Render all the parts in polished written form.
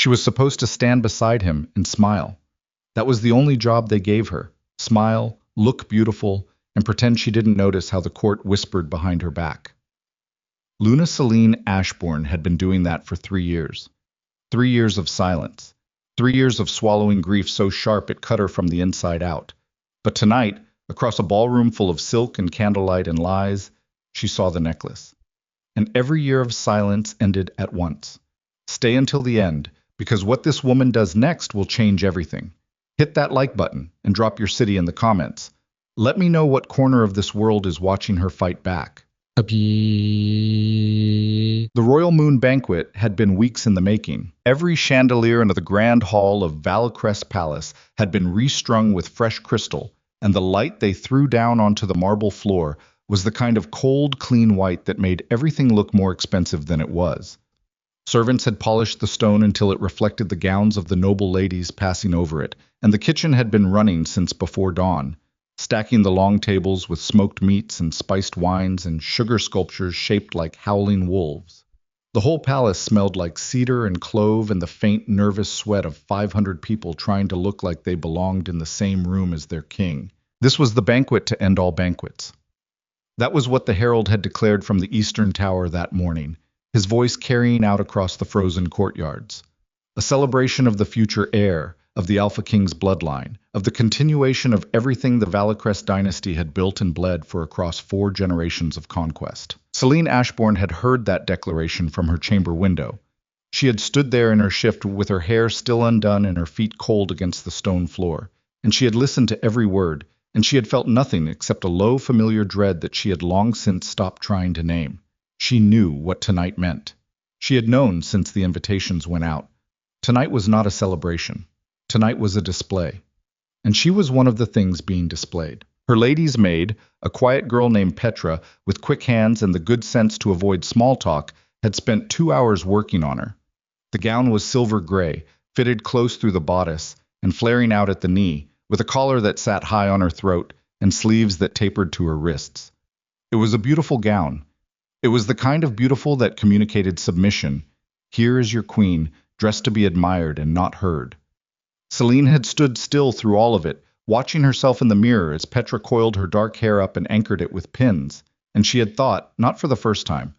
She was supposed to stand beside him and smile. That was the only job they gave her. Smile, look beautiful, and pretend she didn't notice how the court whispered behind her back. Luna Celine Ashbourne had been doing that for 3 years. 3 years of silence. 3 years of swallowing grief so sharp it cut her from the inside out. But tonight, across a ballroom full of silk and candlelight and lies, she saw the necklace. And every year of silence ended at once. Stay until the end, because what this woman does next will change everything. Hit that like button and drop your city in the comments. Let me know what corner of this world is watching her fight back. The Royal Moon Banquet had been weeks in the making. Every chandelier in the grand hall of Valcrest Palace had been restrung with fresh crystal, and the light they threw down onto the marble floor was the kind of cold, clean white that made everything look more expensive than it was. Servants had polished the stone until it reflected the gowns of the noble ladies passing over it, and the kitchen had been running since before dawn, stacking the long tables with smoked meats and spiced wines and sugar sculptures shaped like howling wolves. The whole palace smelled like cedar and clove and the faint, nervous sweat of 500 people trying to look like they belonged in the same room as their king. This was the banquet to end all banquets. That was what the herald had declared from the eastern tower that morning, his voice carrying out across the frozen courtyards. A celebration of the future heir, of the Alpha King's bloodline, of the continuation of everything the Valcrest dynasty had built and bled for across 4 generations of conquest. Celine Ashbourne had heard that declaration from her chamber window. She had stood there in her shift with her hair still undone and her feet cold against the stone floor, and she had listened to every word, and she had felt nothing except a low, familiar dread that she had long since stopped trying to name. She knew what tonight meant. She had known since the invitations went out. Tonight was not a celebration. Tonight was a display. And she was one of the things being displayed. Her lady's maid, a quiet girl named Petra, with quick hands and the good sense to avoid small talk, had spent 2 hours working on her. The gown was silver gray, fitted close through the bodice, and flaring out at the knee, with a collar that sat high on her throat and sleeves that tapered to her wrists. It was a beautiful gown. It was the kind of beautiful that communicated submission. Here is your queen, dressed to be admired and not heard. Celine had stood still through all of it, watching herself in the mirror as Petra coiled her dark hair up and anchored it with pins, and she had thought, not for the first time,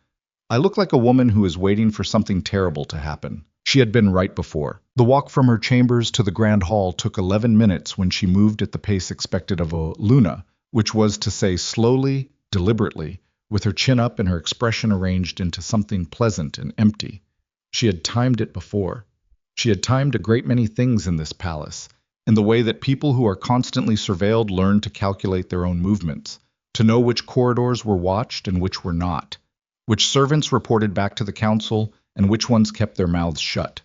I look like a woman who is waiting for something terrible to happen. She had been right before. The walk from her chambers to the grand hall took 11 minutes when she moved at the pace expected of a Luna, which was to say slowly, deliberately, with her chin up and her expression arranged into something pleasant and empty. She had timed it before. She had timed a great many things in this palace, in the way that people who are constantly surveilled learn to calculate their own movements, to know which corridors were watched and which were not, which servants reported back to the council and which ones kept their mouths shut.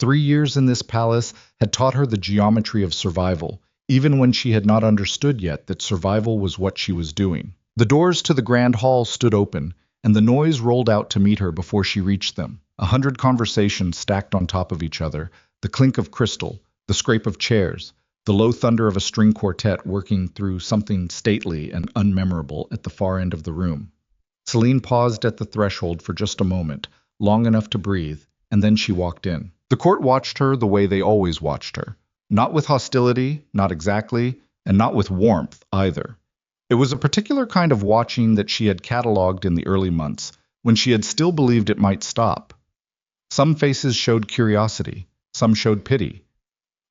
3 years in this palace had taught her the geometry of survival, even when she had not understood yet that survival was what she was doing. The doors to the grand hall stood open, and the noise rolled out to meet her before she reached them. 100 conversations stacked on top of each other, the clink of crystal, the scrape of chairs, the low thunder of a string quartet working through something stately and unmemorable at the far end of the room. Celine paused at the threshold for just a moment, long enough to breathe, and then she walked in. The court watched her the way they always watched her. Not with hostility, not exactly, and not with warmth either. It was a particular kind of watching that she had catalogued in the early months, when she had still believed it might stop. Some faces showed curiosity, some showed pity.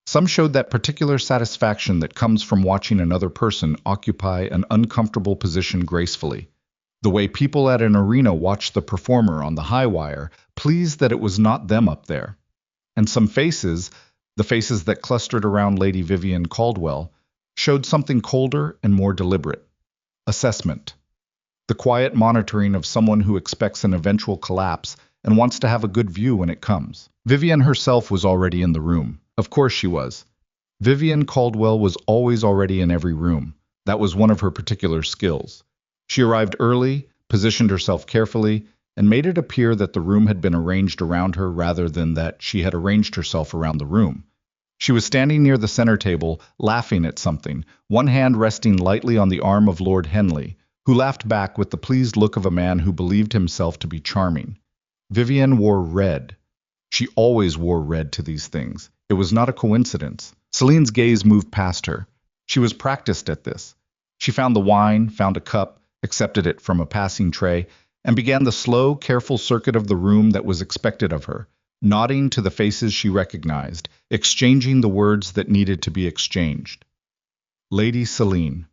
Some showed that particular satisfaction that comes from watching another person occupy an uncomfortable position gracefully. The way people at an arena watch the performer on the high wire, pleased that it was not them up there. And some faces, the faces that clustered around Lady Vivian Caldwell, showed something colder and more deliberate. Assessment. The quiet monitoring of someone who expects an eventual collapse and wants to have a good view when it comes. Vivian herself was already in the room. Of course she was. Vivian Caldwell was always already in every room. That was one of her particular skills. She arrived early, positioned herself carefully, and made it appear that the room had been arranged around her rather than that she had arranged herself around the room. She was standing near the center table, laughing at something, one hand resting lightly on the arm of Lord Henley, who laughed back with the pleased look of a man who believed himself to be charming. Vivian wore red. She always wore red to these things. It was not a coincidence. Celine's gaze moved past her. She was practiced at this. She found the wine, found a cup, accepted it from a passing tray, and began the slow, careful circuit of the room that was expected of her, nodding to the faces she recognized, exchanging the words that needed to be exchanged. Lady Celine.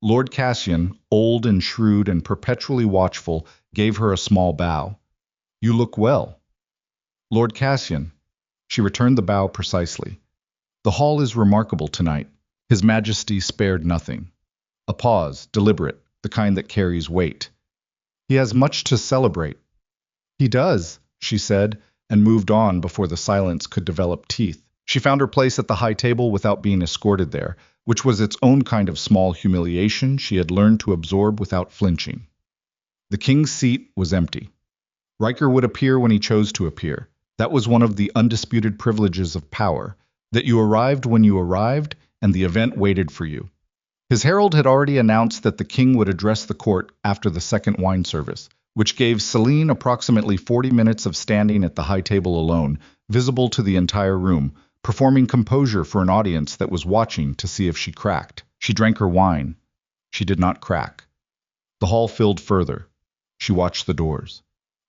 Lord Cassian, old and shrewd and perpetually watchful, gave her a small bow. You look well. Lord Cassian. She returned the bow precisely. The hall is remarkable tonight. His Majesty spared nothing. A pause, deliberate, the kind that carries weight. He has much to celebrate. He does, she said, and moved on before the silence could develop teeth. She found her place at the high table without being escorted there, which was its own kind of small humiliation she had learned to absorb without flinching. The king's seat was empty. Riker would appear when he chose to appear. That was one of the undisputed privileges of power, that you arrived when you arrived, and the event waited for you. His herald had already announced that the king would address the court after the second wine service, which gave Celine approximately 40 minutes of standing at the high table alone, visible to the entire room, performing composure for an audience that was watching to see if she cracked. She drank her wine. She did not crack. The hall filled further. She watched the doors.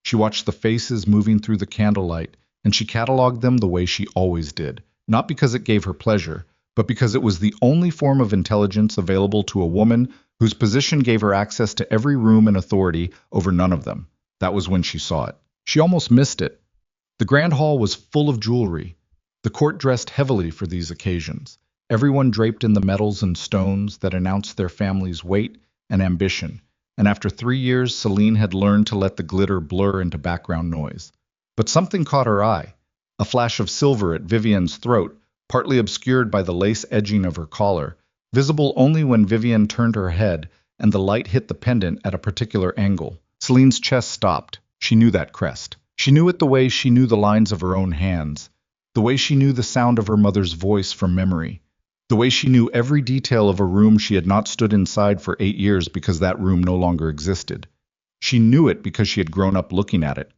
She watched the faces moving through the candlelight, and she catalogued them the way she always did, not because it gave her pleasure, but because it was the only form of intelligence available to a woman whose position gave her access to every room and authority over none of them. That was when she saw it. She almost missed it. The grand hall was full of jewelry. The court dressed heavily for these occasions, everyone draped in the metals and stones that announced their family's weight and ambition, and after 3 years Celine had learned to let the glitter blur into background noise. But something caught her eye, a flash of silver at Vivian's throat, partly obscured by the lace edging of her collar, visible only when Vivian turned her head and the light hit the pendant at a particular angle. Celine's chest stopped. She knew that crest. She knew it the way she knew the lines of her own hands, the way she knew the sound of her mother's voice from memory, the way she knew every detail of a room she had not stood inside for 8 years because that room no longer existed. She knew it because she had grown up looking at it.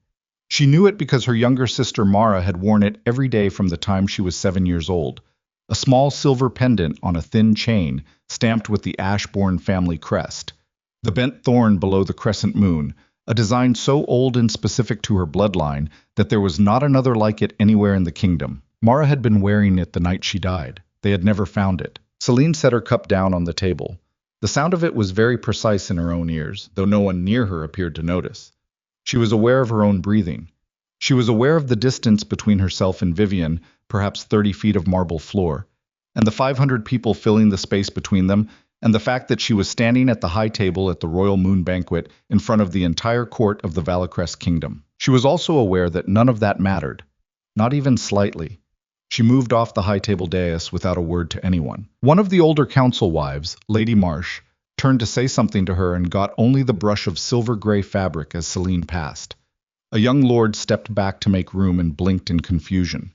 She knew it because her younger sister Mara had worn it every day from the time she was 7 years old. A small silver pendant on a thin chain, stamped with the Ashbourne family crest. The bent thorn below the crescent moon, a design so old and specific to her bloodline that there was not another like it anywhere in the kingdom. Mara had been wearing it the night she died. They had never found it. Celine set her cup down on the table. The sound of it was very precise in her own ears, though no one near her appeared to notice. She was aware of her own breathing. She was aware of the distance between herself and Vivian, perhaps 30 feet of marble floor, and the 500 people filling the space between them, and the fact that she was standing at the high table at the Royal Moon Banquet in front of the entire court of the Valacrest Kingdom. She was also aware that none of that mattered, not even slightly. She moved off the high table dais without a word to anyone. One of the older council wives, Lady Marsh, turned to say something to her and got only the brush of silver-gray fabric as Celine passed. A young lord stepped back to make room and blinked in confusion.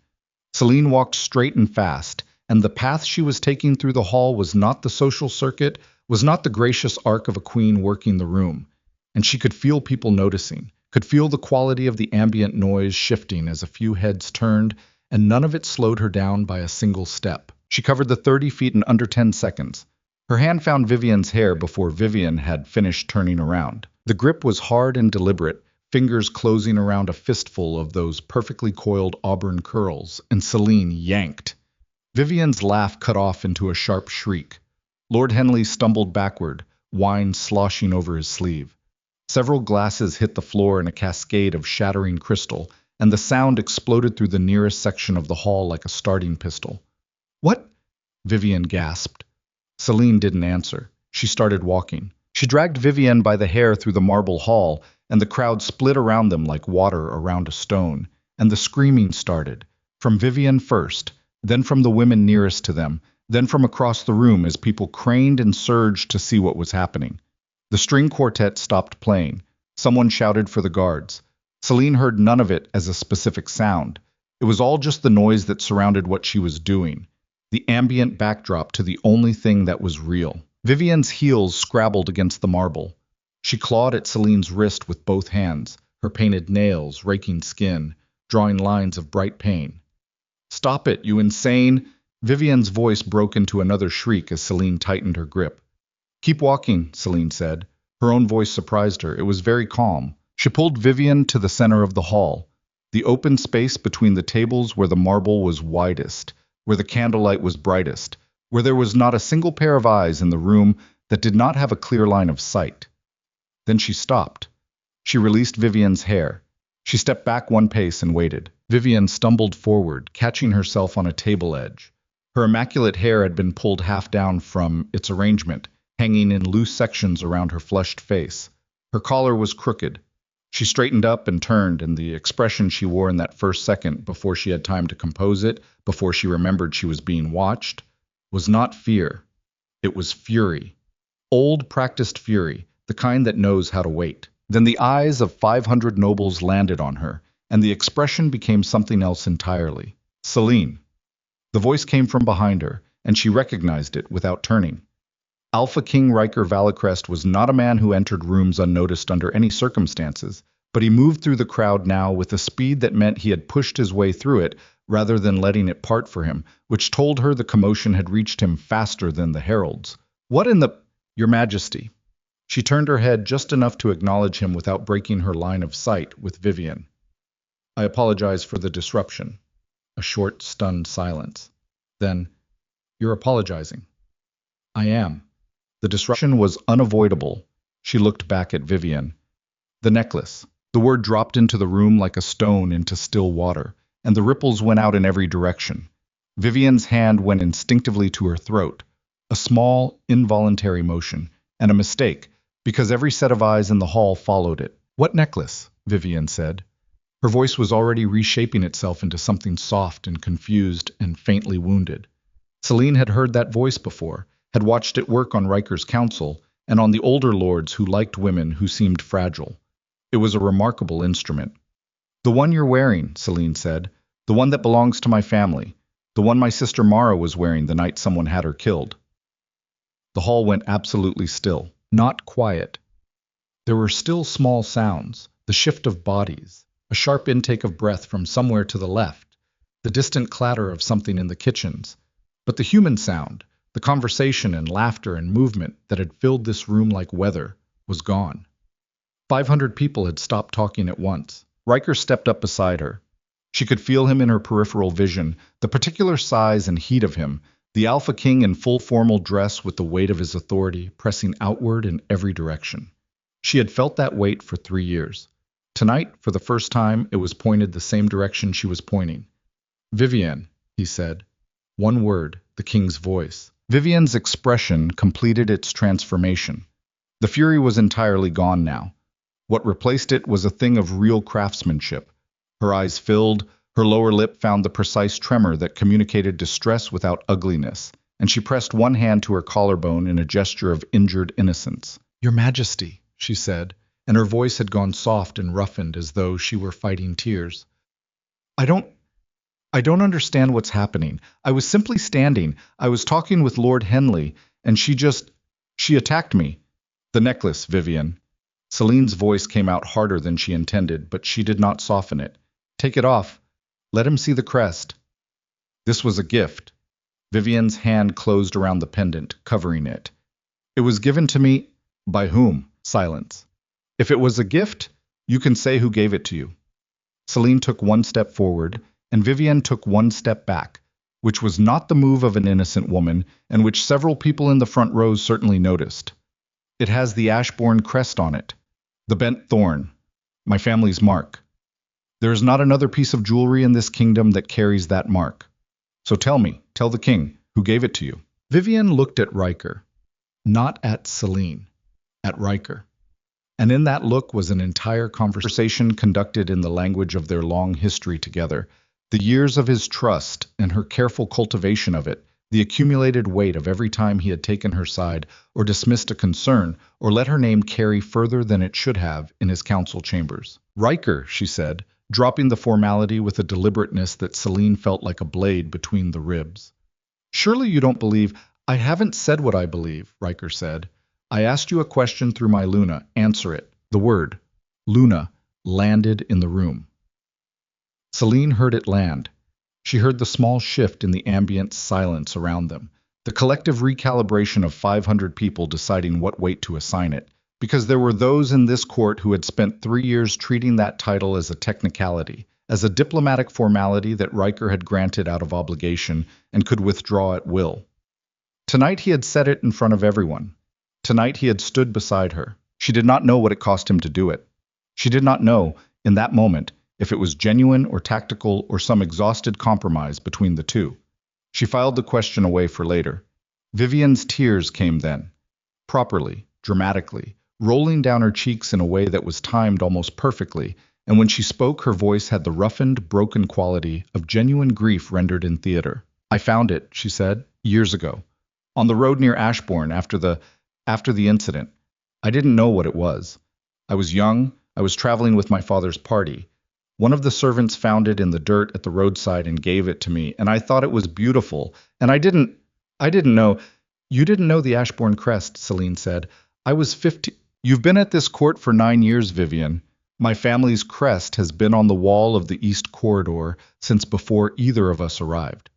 Celine walked straight and fast, and the path she was taking through the hall was not the social circuit, was not the gracious arc of a queen working the room. And she could feel people noticing, could feel the quality of the ambient noise shifting as a few heads turned, and none of it slowed her down by a single step. She covered the 30 feet in under 10 seconds. Her hand found Vivian's hair before Vivian had finished turning around. The grip was hard and deliberate, fingers closing around a fistful of those perfectly coiled auburn curls, and Celine yanked. Vivian's laugh cut off into a sharp shriek. Lord Henley stumbled backward, wine sloshing over his sleeve. Several glasses hit the floor in a cascade of shattering crystal, and the sound exploded through the nearest section of the hall like a starting pistol. "What?" Vivian gasped. Celine didn't answer. She started walking. She dragged Vivian by the hair through the marble hall, and the crowd split around them like water around a stone, and the screaming started, from Vivian first, then from the women nearest to them, then from across the room as people craned and surged to see what was happening. The string quartet stopped playing. Someone shouted for the guards. Celine heard none of it as a specific sound. It was all just the noise that surrounded what she was doing, the ambient backdrop to the only thing that was real. Vivian's heels scrabbled against the marble. She clawed at Celine's wrist with both hands, her painted nails raking skin, drawing lines of bright pain. "Stop it, you insane!" Vivian's voice broke into another shriek as Celine tightened her grip. "Keep walking," Celine said. Her own voice surprised her. It was very calm. She pulled Vivian to the center of the hall, the open space between the tables where the marble was widest, where the candlelight was brightest, where there was not a single pair of eyes in the room that did not have a clear line of sight. Then she stopped. She released Vivian's hair. She stepped back one pace and waited. Vivian stumbled forward, catching herself on a table edge. Her immaculate hair had been pulled half down from its arrangement, hanging in loose sections around her flushed face. Her collar was crooked. She straightened up and turned, and the expression she wore in that first second, before she had time to compose it, before she remembered she was being watched, was not fear. It was fury. Old, practiced fury, the kind that knows how to wait. Then the eyes of 500 nobles landed on her, and the expression became something else entirely. "Celine." The voice came from behind her, and she recognized it without turning. Alpha King Riker Valicrest was not a man who entered rooms unnoticed under any circumstances, but he moved through the crowd now with a speed that meant he had pushed his way through it rather than letting it part for him, which told her the commotion had reached him faster than the heralds. "What in the— Your Majesty?" She turned her head just enough to acknowledge him without breaking her line of sight with Vivian. "I apologize for the disruption." A short, stunned silence. Then, "You're apologizing." "I am." The disruption was unavoidable. She looked back at Vivian. "The necklace." The word dropped into the room like a stone into still water, and the ripples went out in every direction. Vivian's hand went instinctively to her throat. A small, involuntary motion, and a mistake, because every set of eyes in the hall followed it. "What necklace?" Vivian said. Her voice was already reshaping itself into something soft and confused and faintly wounded. Celine had heard that voice before, had watched it work on Riker's council, and on the older lords who liked women who seemed fragile. It was a remarkable instrument. "The one you're wearing," Celine said. "The one that belongs to my family. The one my sister Mara was wearing the night someone had her killed." The hall went absolutely still, not quiet. There were still small sounds, the shift of bodies, a sharp intake of breath from somewhere to the left, the distant clatter of something in the kitchens. But the human sound, the conversation and laughter and movement that had filled this room like weather, was gone. 500 people had stopped talking at once. Riker stepped up beside her. She could feel him in her peripheral vision, the particular size and heat of him, the Alpha King in full formal dress with the weight of his authority pressing outward in every direction. She had felt that weight for 3 years. Tonight, for the first time, it was pointed the same direction she was pointing. "Vivian," he said. One word, the king's voice. Vivian's expression completed its transformation. The fury was entirely gone now. What replaced it was a thing of real craftsmanship. Her eyes filled, her lower lip found the precise tremor that communicated distress without ugliness, and she pressed one hand to her collarbone in a gesture of injured innocence. "Your Majesty," she said, and her voice had gone soft and roughened as though she were fighting tears. I don't understand what's happening. I was simply standing. I was talking with Lord Henley, and she attacked me." "The necklace, Vivian." Celine's voice came out harder than she intended, but she did not soften it. "Take it off. Let him see the crest." "This was a gift." Vivian's hand closed around the pendant, covering it. "It was given to me—" "By whom?" Silence. "If it was a gift, you can say who gave it to you." Celine took one step forward, and Vivian took one step back, which was not the move of an innocent woman, and which several people in the front rows certainly noticed. "It has the Ashbourne crest on it. The bent thorn. My family's mark. There is not another piece of jewelry in this kingdom that carries that mark. So tell the king, who gave it to you." Vivian looked at Riker. Not at Celine. At Riker. And in that look was an entire conversation conducted in the language of their long history together, the years of his trust and her careful cultivation of it, the accumulated weight of every time he had taken her side or dismissed a concern or let her name carry further than it should have in his council chambers. "Riker," she said, dropping the formality with a deliberateness that Celine felt like a blade between the ribs. "Surely you don't believe—" "I haven't said what I believe," Riker said. "I asked you a question through my Luna. Answer it." The word, Luna, landed in the room. Celine heard it land. She heard the small shift in the ambient silence around them, the collective recalibration of 500 people deciding what weight to assign it, because there were those in this court who had spent 3 years treating that title as a technicality, as a diplomatic formality that Riker had granted out of obligation and could withdraw at will. Tonight he had said it in front of everyone. Tonight he had stood beside her. She did not know what it cost him to do it. She did not know, in that moment, if it was genuine or tactical or some exhausted compromise between the two. She filed the question away for later. Vivian's tears came then, properly, dramatically, rolling down her cheeks in a way that was timed almost perfectly, and when she spoke her voice had the roughened, broken quality of genuine grief rendered in theater. "I found it," she said, "years ago. On the road near Ashbourne after the incident. I didn't know what it was. I was young, I was traveling with my father's party. One of the servants found it in the dirt at the roadside and gave it to me, and I thought it was beautiful, and I didn't know." "You didn't know the Ashbourne crest," Celine said. "I was 50. You've been at this court for 9 years, Vivian. My family's crest has been on the wall of the East Corridor since before either of us arrived."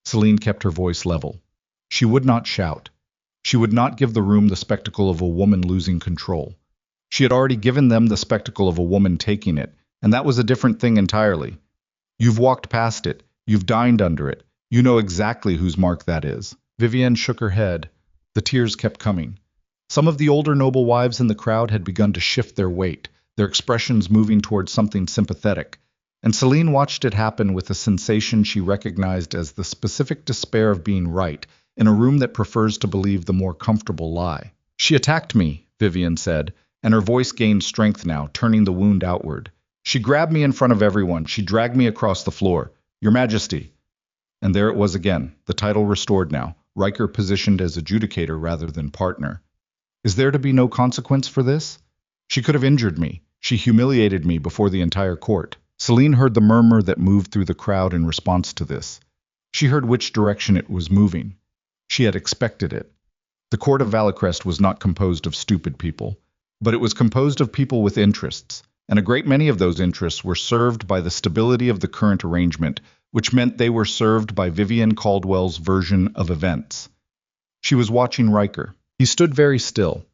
Celine kept her voice level. She would not shout. She would not give the room the spectacle of a woman losing control. She had already given them the spectacle of a woman taking it, and that was a different thing entirely. "You've walked past it. You've dined under it. You know exactly whose mark that is." Vivienne shook her head. The tears kept coming. Some of the older noble wives in the crowd had begun to shift their weight, their expressions moving towards something sympathetic, and Celine watched it happen with a sensation she recognized as the specific despair of being right in a room that prefers to believe the more comfortable lie. "She attacked me," Vivian said, and her voice gained strength now, turning the wound outward. "She grabbed me in front of everyone. She dragged me across the floor. Your Majesty." And there it was again, the title restored now, Riker positioned as adjudicator rather than partner. "Is there to be no consequence for this? She could have injured me. She humiliated me before the entire court." Celine heard the murmur that moved through the crowd in response to this. She heard which direction it was moving. She had expected it. The court of Valicrest was not composed of stupid people, but it was composed of people with interests, and a great many of those interests were served by the stability of the current arrangement, which meant they were served by Vivian Caldwell's version of events. She was watching Riker. He stood very still.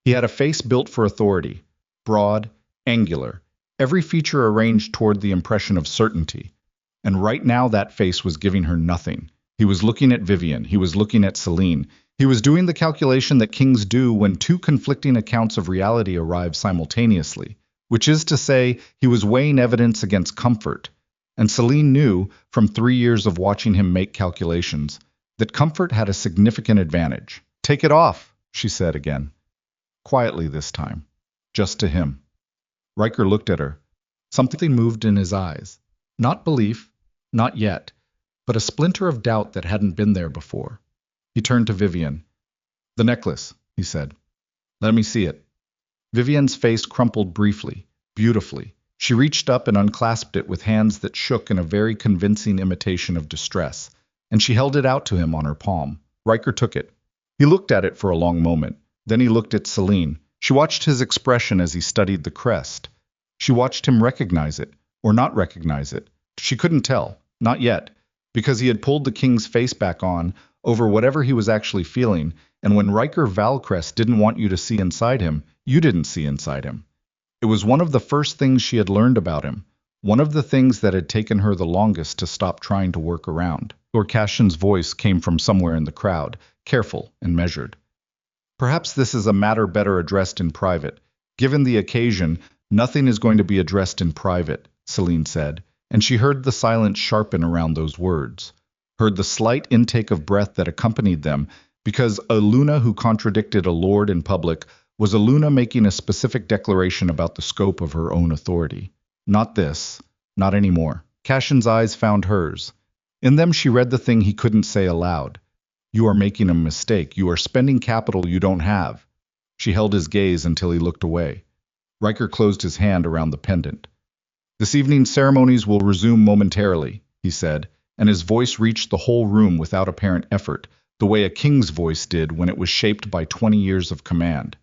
He had a face built for authority, broad, angular, every feature arranged toward the impression of certainty. And right now that face was giving her nothing. He was looking at Vivian, he was looking at Celine. He was doing the calculation that kings do when two conflicting accounts of reality arrive simultaneously, which is to say, he was weighing evidence against comfort. And Celine knew, from 3 years of watching him make calculations, that comfort had a significant advantage. "Take it off," she said again. Quietly this time. Just to him. Riker looked at her. Something moved in his eyes. Not belief, not yet, but a splinter of doubt that hadn't been there before. He turned to Vivian. "The necklace," he said. "Let me see it." Vivian's face crumpled briefly, beautifully. She reached up and unclasped it with hands that shook in a very convincing imitation of distress, and she held it out to him on her palm. Riker took it. He looked at it for a long moment. Then he looked at Celine. She watched his expression as he studied the crest. She watched him recognize it, or not recognize it. She couldn't tell, not yet, because he had pulled the king's face back on over whatever he was actually feeling, and when Riker Valcrest didn't want you to see inside him, you didn't see inside him. It was one of the first things she had learned about him, one of the things that had taken her the longest to stop trying to work around. Lord Cassion's voice came from somewhere in the crowd, careful and measured. "Perhaps this is a matter better addressed in private. Given the occasion, nothing is going to be addressed in private," Celine said, and she heard the silence sharpen around those words, heard the slight intake of breath that accompanied them, because a Luna who contradicted a lord in public was a Luna making a specific declaration about the scope of her own authority. Not this, not anymore. Cassion's eyes found hers. In them she read the thing he couldn't say aloud. "You are making a mistake. You are spending capital you don't have." She held his gaze until he looked away. Riker closed his hand around the pendant. "This evening's ceremonies will resume momentarily," he said, and his voice reached the whole room without apparent effort, the way a king's voice did when it was shaped by 20 years of command.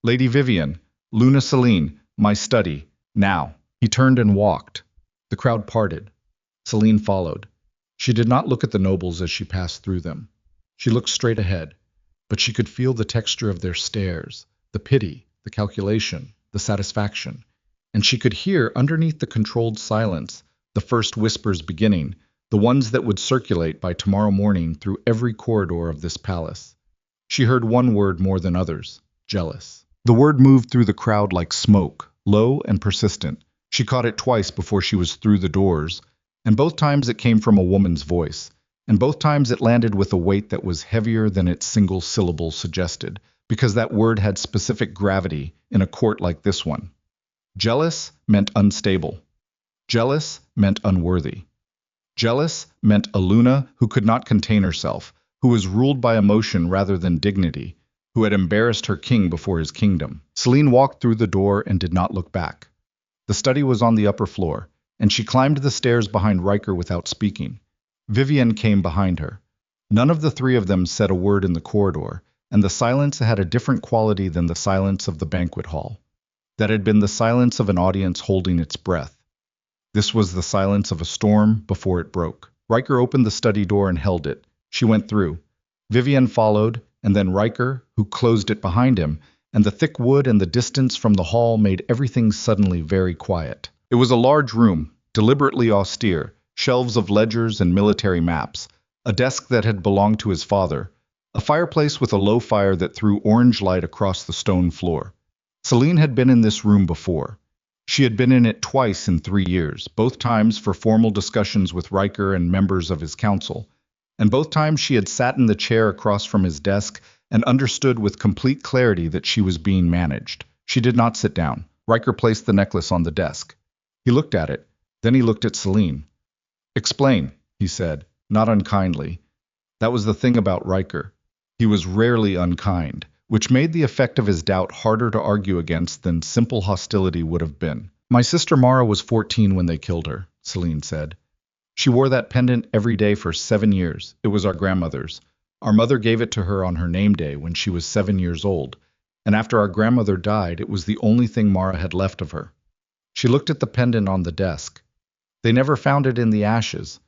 "Lady Vivian, Luna Celine, my study, now." He turned and walked. The crowd parted. Celine followed. She did not look at the nobles as she passed through them. She looked straight ahead, but she could feel the texture of their stares, the pity, the calculation, the satisfaction, and she could hear, underneath the controlled silence, the first whispers beginning, the ones that would circulate by tomorrow morning through every corridor of this palace. She heard one word more than others: jealous. The word moved through the crowd like smoke, low and persistent. She caught it twice before she was through the doors, and both times it came from a woman's voice, and both times it landed with a weight that was heavier than its single syllable suggested, because that word had specific gravity in a court like this one. Jealous meant unstable. Jealous meant unworthy. Jealous meant a Luna who could not contain herself, who was ruled by emotion rather than dignity, who had embarrassed her king before his kingdom. Celine walked through the door and did not look back. The study was on the upper floor, and she climbed the stairs behind Riker without speaking. Vivian came behind her. None of the three of them said a word in the corridor, and the silence had a different quality than the silence of the banquet hall. That had been the silence of an audience holding its breath. This was the silence of a storm before it broke. Riker opened the study door and held it. She went through. Vivian followed, and then Riker, who closed it behind him, and the thick wood and the distance from the hall made everything suddenly very quiet. It was a large room, deliberately austere, shelves of ledgers and military maps, a desk that had belonged to his father, a fireplace with a low fire that threw orange light across the stone floor. Celine had been in this room before. She had been in it twice in 3 years, both times for formal discussions with Riker and members of his council, and both times she had sat in the chair across from his desk and understood with complete clarity that she was being managed. She did not sit down. Riker placed the necklace on the desk. He looked at it. Then he looked at Celine. "Explain," he said, not unkindly. That was the thing about Riker. He was rarely unkind, which made the effect of his doubt harder to argue against than simple hostility would have been. "My sister Mara was 14 when they killed her," Celine said. "She wore that pendant every day for 7 years. It was our grandmother's. Our mother gave it to her on her name day when she was 7 years old, and after our grandmother died, it was the only thing Mara had left of her." She looked at the pendant on the desk. "They never found it in the ashes.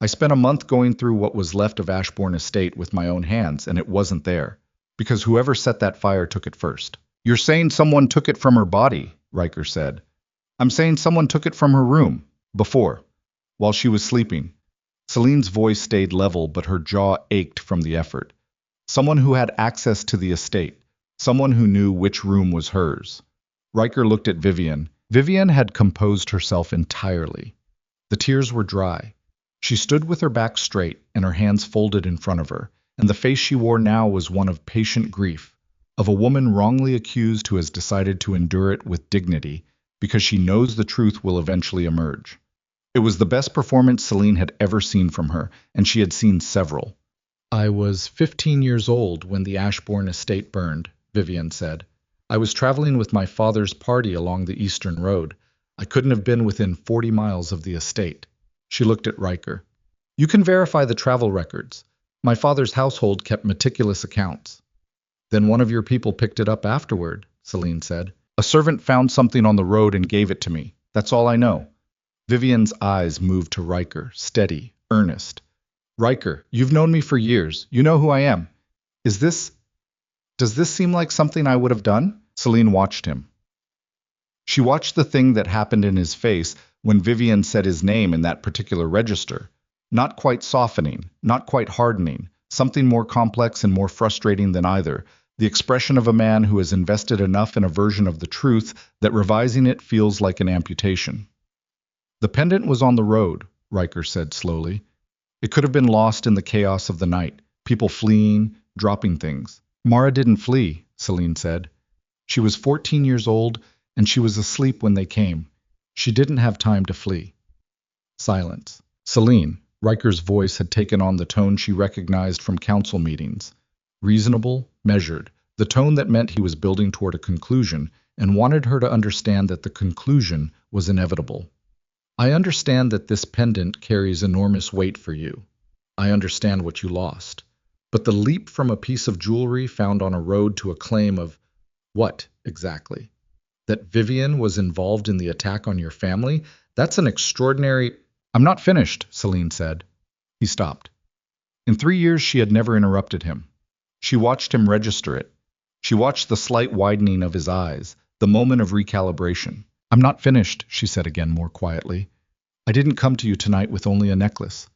I spent a month going through what was left of Ashbourne Estate with my own hands, and it wasn't there, because whoever set that fire took it first." "You're saying someone took it from her body," Riker said. "I'm saying someone took it from her room, before, while she was sleeping." Celine's voice stayed level, but her jaw ached from the effort. "Someone who had access to the estate. Someone who knew which room was hers." Riker looked at Vivian. Vivian had composed herself entirely. The tears were dry. She stood with her back straight and her hands folded in front of her, and the face she wore now was one of patient grief, of a woman wrongly accused who has decided to endure it with dignity because she knows the truth will eventually emerge. It was the best performance Celine had ever seen from her, and she had seen several. "I was 15 years old when the Ashbourne estate burned," Vivian said. "I was traveling with my father's party along the Eastern Road. I couldn't have been within 40 miles of the estate." She looked at Riker. "You can verify the travel records. My father's household kept meticulous accounts." "Then one of your people picked it up afterward," Celine said. "A servant found something on the road and gave it to me. That's all I know." Vivian's eyes moved to Riker, steady, earnest. "Riker, you've known me for years. You know who I am. Does this seem like something I would have done?" Celine watched him. She watched the thing that happened in his face when Vivian said his name in that particular register. Not quite softening, not quite hardening, something more complex and more frustrating than either, the expression of a man who has invested enough in a version of the truth that revising it feels like an amputation. "The pendant was on the road," Riker said slowly. "It could have been lost in the chaos of the night, people fleeing, dropping things." "Mara didn't flee," Celine said. "She was 14 years old, and she was asleep when they came. She didn't have time to flee." Silence. "Celine," Riker's voice had taken on the tone she recognized from council meetings. Reasonable, measured, the tone that meant he was building toward a conclusion and wanted her to understand that the conclusion was inevitable. "I understand that this pendant carries enormous weight for you. I understand what you lost. But the leap from a piece of jewelry found on a road to a claim of what, exactly? That Vivian was involved in the attack on your family? That's an extraordinary... I'm not finished, Celine said. He stopped. In 3 years, she had never interrupted him. She watched him register it. She watched the slight widening of his eyes, the moment of recalibration. I'm not finished, she said again more quietly. I didn't come to you tonight with only a necklace.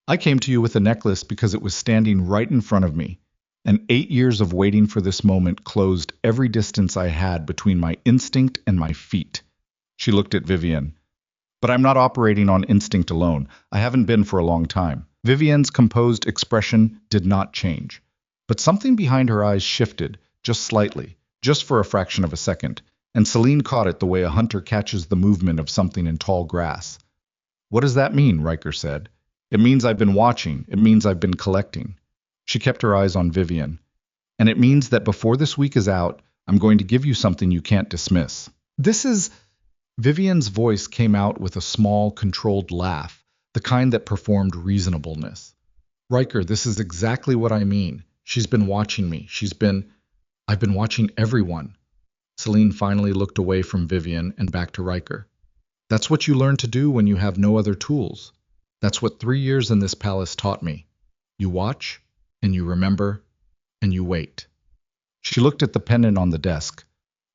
I came to you with a necklace because it was standing right in front of me, and 8 years of waiting for this moment closed every distance I had between my instinct and my feet. She looked at Vivian. But I'm not operating on instinct alone. I haven't been for a long time. Vivian's composed expression did not change. But something behind her eyes shifted, just slightly, just for a fraction of a second, and Celine caught it the way a hunter catches the movement of something in tall grass. What does that mean? Riker said. It means I've been watching. It means I've been collecting. She kept her eyes on Vivian. And it means that before this week is out, I'm going to give you something you can't dismiss. This is... Vivian's voice came out with a small, controlled laugh, the kind that performed reasonableness. Riker, this is exactly what I mean. She's been watching me. I've been watching everyone. Celine finally looked away from Vivian and back to Riker. That's what you learn to do when you have no other tools. That's what 3 years in this palace taught me. You watch, and you remember, and you wait. She looked at the pendant on the desk.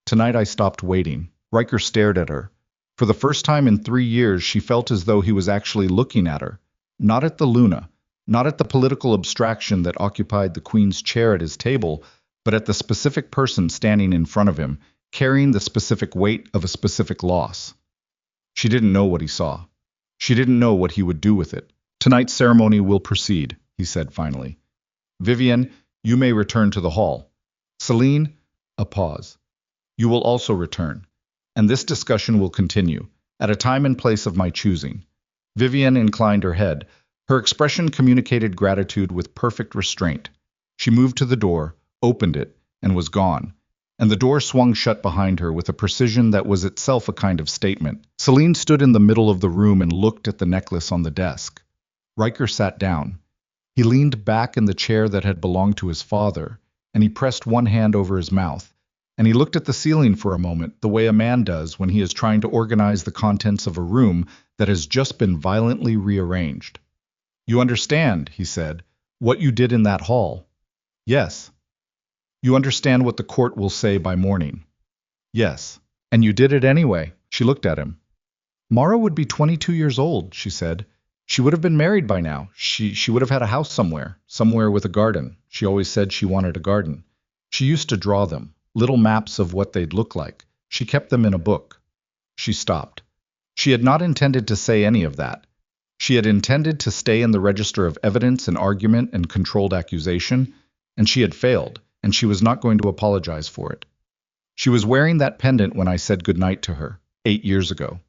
Tonight I stopped waiting. Riker stared at her. For the first time in 3 years, she felt as though he was actually looking at her. Not at the Luna, not at the political abstraction that occupied the Queen's chair at his table, but at the specific person standing in front of him, carrying the specific weight of a specific loss. She didn't know what he saw. She didn't know what he would do with it. Tonight's ceremony will proceed, he said finally. Vivian, you may return to the hall. Celine, a pause. You will also return. And this discussion will continue, at a time and place of my choosing. Vivian inclined her head. Her expression communicated gratitude with perfect restraint. She moved to the door, opened it, and was gone. And the door swung shut behind her with a precision that was itself a kind of statement. Celine stood in the middle of the room and looked at the necklace on the desk. Riker sat down. He leaned back in the chair that had belonged to his father, and he pressed one hand over his mouth. And he looked at the ceiling for a moment, the way a man does when he is trying to organize the contents of a room that has just been violently rearranged. You understand, he said, what you did in that hall? Yes. You understand what the court will say by morning? Yes. And you did it anyway. She looked at him. Mara would be 22 years old, she said. She would have been married by now. She would have had a house somewhere with a garden. She always said she wanted a garden. She used to draw them. Little maps of what they'd look like. She kept them in a book. She stopped. She had not intended to say any of that. She had intended to stay in the register of evidence and argument and controlled accusation, and she had failed, and she was not going to apologize for it. She was wearing that pendant when I said goodnight to her, 8 years ago.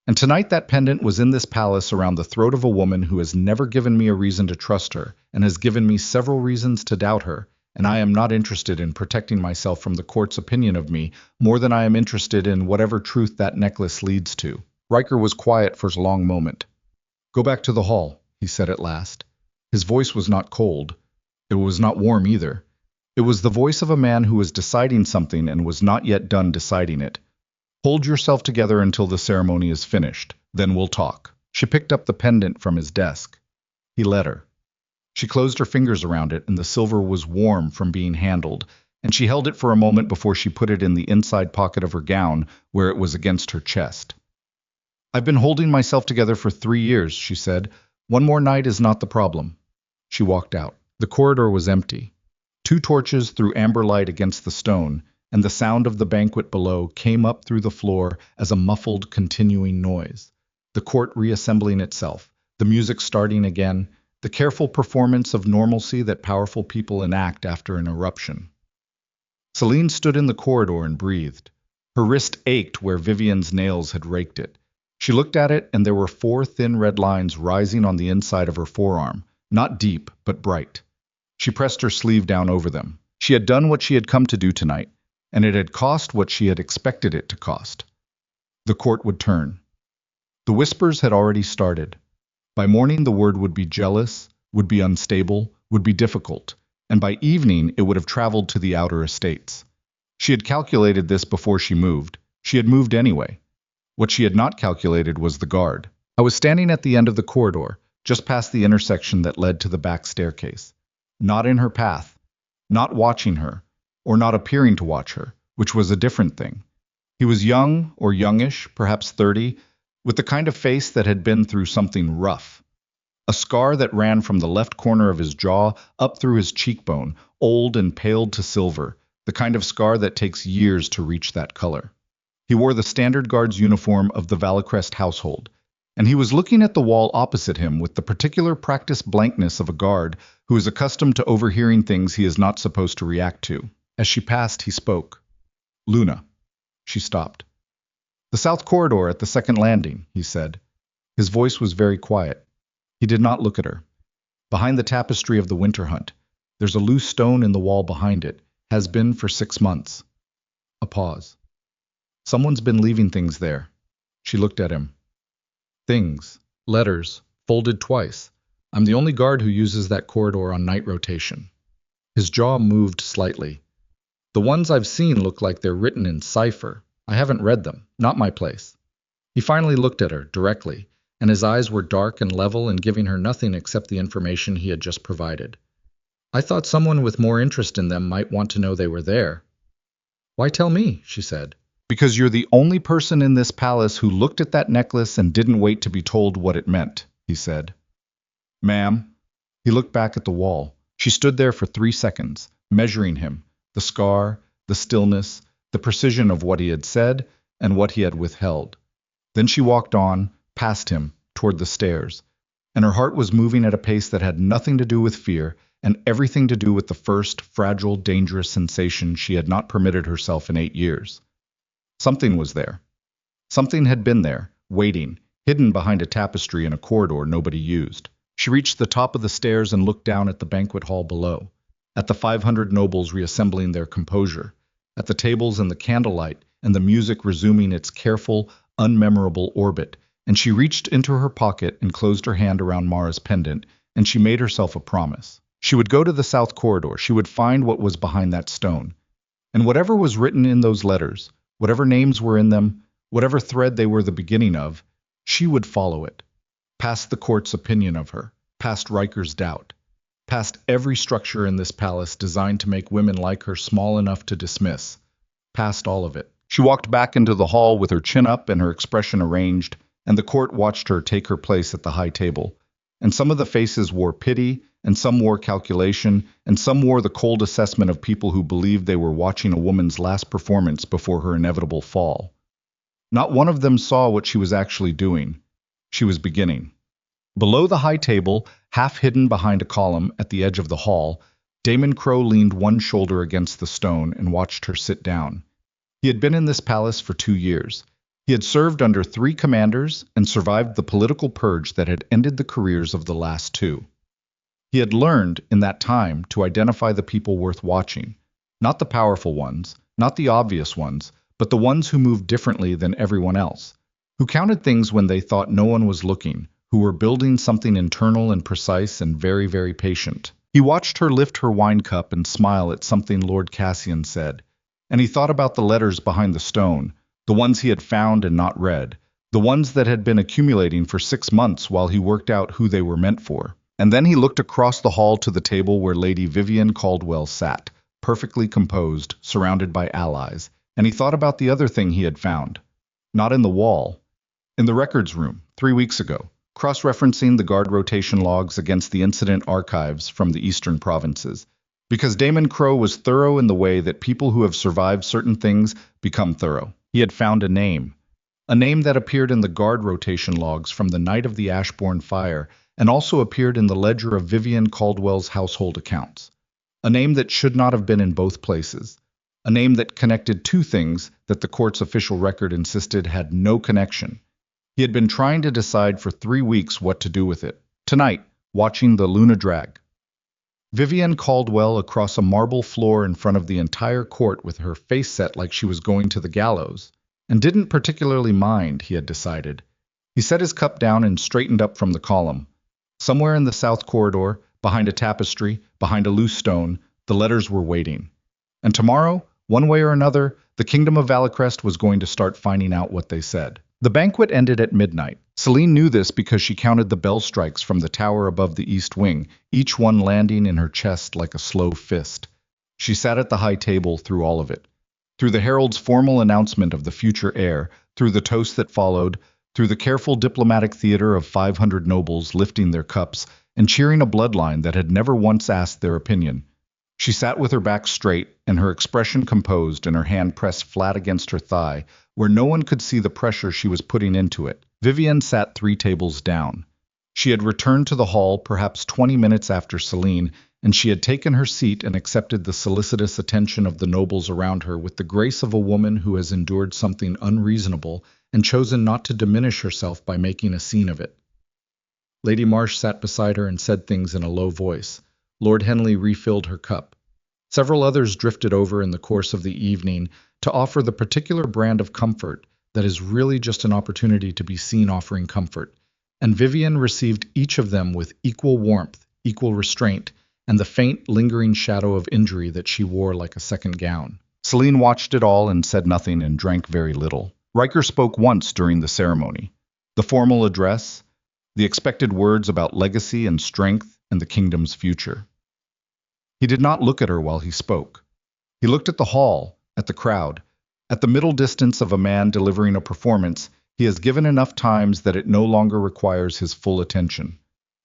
And tonight that pendant was in this palace around the throat of a woman who has never given me a reason to trust her, and has given me several reasons to doubt her, and I am not interested in protecting myself from the court's opinion of me more than I am interested in whatever truth that necklace leads to. Riker was quiet for a long moment. Go back to the hall, he said at last. His voice was not cold. It was not warm either. It was the voice of a man who was deciding something and was not yet done deciding it. Hold yourself together until the ceremony is finished. Then we'll talk. She picked up the pendant from his desk. He let her. She closed her fingers around it, and the silver was warm from being handled, and she held it for a moment before she put it in the inside pocket of her gown, where it was against her chest. I've been holding myself together for 3 years, she said. One more night is not the problem. She walked out. The corridor was empty. 2 torches threw amber light against the stone, and the sound of the banquet below came up through the floor as a muffled, continuing noise. The court reassembling itself, the music starting again, the careful performance of normalcy that powerful people enact after an eruption. Celine stood in the corridor and breathed. Her wrist ached where Vivian's nails had raked it. She looked at it, and there were 4 thin red lines rising on the inside of her forearm, not deep, but bright. She pressed her sleeve down over them. She had done what she had come to do tonight, and it had cost what she had expected it to cost. The court would turn. The whispers had already started. By morning the word would be jealous, would be unstable, would be difficult, and by evening it would have traveled to the outer estates. She had calculated this before she moved. She had moved anyway. What she had not calculated was the guard. I was standing at the end of the corridor, just past the intersection that led to the back staircase. Not in her path, not watching her, or not appearing to watch her, which was a different thing. He was young or youngish, perhaps 30, with the kind of face that had been through something rough. A scar that ran from the left corner of his jaw up through his cheekbone, old and paled to silver, the kind of scar that takes years to reach that color. He wore the standard guard's uniform of the Valicrest household, and he was looking at the wall opposite him with the particular practiced blankness of a guard who is accustomed to overhearing things he is not supposed to react to. As she passed, he spoke. "Luna." She stopped. "The south corridor at the second landing," he said. His voice was very quiet. He did not look at her. "Behind the tapestry of the winter hunt. There's a loose stone in the wall behind it. Has been for 6 months." A pause. "Someone's been leaving things there." She looked at him. "Things. Letters. Folded twice. I'm the only guard who uses that corridor on night rotation." His jaw moved slightly. "The ones I've seen look like they're written in cipher. I haven't read them. Not my place." He finally looked at her, directly, and his eyes were dark and level and giving her nothing except the information he had just provided. "I thought someone with more interest in them might want to know they were there." "Why tell me?" she said. "Because you're the only person in this palace who looked at that necklace and didn't wait to be told what it meant," he said. "Ma'am." He looked back at the wall. She stood there for 3 seconds, measuring him, the scar, the stillness, the precision of what he had said and what he had withheld. Then she walked on, past him, toward the stairs, and her heart was moving at a pace that had nothing to do with fear and everything to do with the first, fragile, dangerous sensation she had not permitted herself in 8 years. Something was there. Something had been there, waiting, hidden behind a tapestry in a corridor nobody used. She reached the top of the stairs and looked down at the banquet hall below, at the 500 nobles reassembling their composure, at the tables and the candlelight and the music resuming its careful, unmemorable orbit, and she reached into her pocket and closed her hand around Mara's pendant, and she made herself a promise. She would go to the south corridor, she would find what was behind that stone. And whatever was written in those letters, whatever names were in them, whatever thread they were the beginning of, she would follow it. Past the court's opinion of her, past Riker's doubt, past every structure in this palace designed to make women like her small enough to dismiss, past all of it. She walked back into the hall with her chin up and her expression arranged, and the court watched her take her place at the high table. And some of the faces wore pity, and some wore calculation, and some wore the cold assessment of people who believed they were watching a woman's last performance before her inevitable fall. Not one of them saw what she was actually doing. She was beginning. Below the high table, half hidden behind a column at the edge of the hall, Damon Crow leaned one shoulder against the stone and watched her sit down. He had been in this palace for 2 years. He had served under 3 commanders and survived the political purge that had ended the careers of the last 2. He had learned, in that time, to identify the people worth watching. Not the powerful ones, not the obvious ones, but the ones who moved differently than everyone else, who counted things when they thought no one was looking, who were building something internal and precise and very, very patient. He watched her lift her wine cup and smile at something Lord Cassian said, and he thought about the letters behind the stone, the ones he had found and not read, the ones that had been accumulating for 6 months while he worked out who they were meant for. And then he looked across the hall to the table where Lady Vivian Caldwell sat, perfectly composed, surrounded by allies, and he thought about the other thing he had found. Not in the wall. In the records room, 3 weeks ago, cross-referencing the guard rotation logs against the incident archives from the eastern provinces. Because Damon Crow was thorough in the way that people who have survived certain things become thorough. He had found a name that appeared in the guard rotation logs from the night of the Ashbourne fire, and also appeared in the ledger of Vivian Caldwell's household accounts. A name that should not have been in both places. A name that connected 2 things that the court's official record insisted had no connection. He had been trying to decide for 3 weeks what to do with it. Tonight, watching the Luna drag. Vivian Caldwell across a marble floor in front of the entire court with her face set like she was going to the gallows, and didn't particularly mind, he had decided. He set his cup down and straightened up from the column. Somewhere in the south corridor, behind a tapestry, behind a loose stone, the letters were waiting. And tomorrow, one way or another, the kingdom of Valicrest was going to start finding out what they said. The banquet ended at midnight. Celine knew this because she counted the bell strikes from the tower above the east wing, each one landing in her chest like a slow fist. She sat at the high table through all of it. Through the herald's formal announcement of the future heir, through the toast that followed, through the careful diplomatic theater of 500 nobles lifting their cups and cheering a bloodline that had never once asked their opinion. She sat with her back straight and her expression composed and her hand pressed flat against her thigh, where no one could see the pressure she was putting into it. Vivienne sat 3 tables down. She had returned to the hall perhaps 20 minutes after Celine, and she had taken her seat and accepted the solicitous attention of the nobles around her with the grace of a woman who has endured something unreasonable and chosen not to diminish herself by making a scene of it. Lady Marsh sat beside her and said things in a low voice. Lord Henley refilled her cup. Several others drifted over in the course of the evening to offer the particular brand of comfort that is really just an opportunity to be seen offering comfort, and Vivienne received each of them with equal warmth, equal restraint, and the faint, lingering shadow of injury that she wore like a second gown. Celine watched it all and said nothing and drank very little. Riker spoke once during the ceremony. The formal address, the expected words about legacy and strength and the kingdom's future. He did not look at her while he spoke. He looked at the hall, at the crowd. At the middle distance of a man delivering a performance, he has given enough times that it no longer requires his full attention.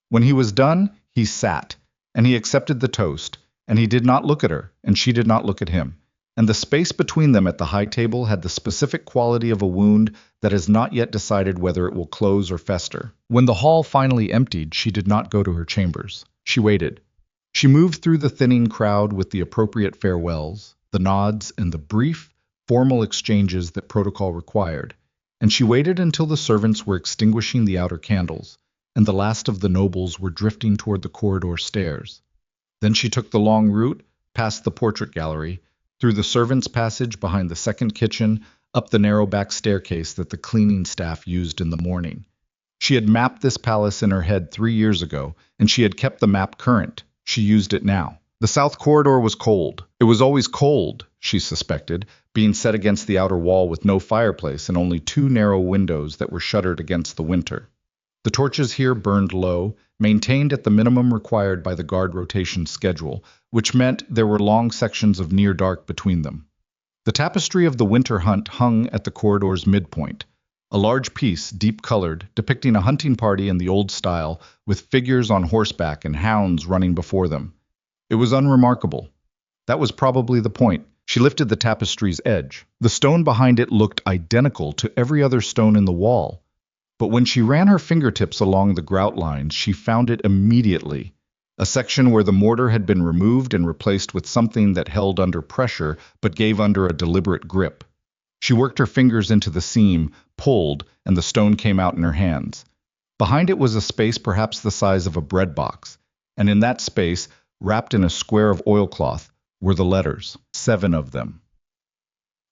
When he was done, he sat, and he accepted the toast, and he did not look at her, and she did not look at him. And the space between them at the high table had the specific quality of a wound that has not yet decided whether it will close or fester. When the hall finally emptied, she did not go to her chambers. She waited. She moved through the thinning crowd with the appropriate farewells, the nods, and the brief, formal exchanges that protocol required, and she waited until the servants were extinguishing the outer candles, and the last of the nobles were drifting toward the corridor stairs. Then she took the long route, past the portrait gallery, through the servants' passage behind the second kitchen, up the narrow back staircase that the cleaning staff used in the morning. She had mapped this palace in her head 3 years ago, and she had kept the map current. She used it now. The south corridor was cold. It was always cold, she suspected, being set against the outer wall with no fireplace and only 2 narrow windows that were shuttered against the winter. The torches here burned low, maintained at the minimum required by the guard rotation schedule, which meant there were long sections of near dark between them. The tapestry of the winter hunt hung at the corridor's midpoint, a large piece, deep-colored, depicting a hunting party in the old style, with figures on horseback and hounds running before them. It was unremarkable. That was probably the point. She lifted the tapestry's edge. The stone behind it looked identical to every other stone in the wall. But when she ran her fingertips along the grout lines, she found it immediately. A section where the mortar had been removed and replaced with something that held under pressure but gave under a deliberate grip. She worked her fingers into the seam, pulled, and the stone came out in her hands. Behind it was a space perhaps the size of a bread box, and in that space, wrapped in a square of oilcloth, were the letters, 7 of them.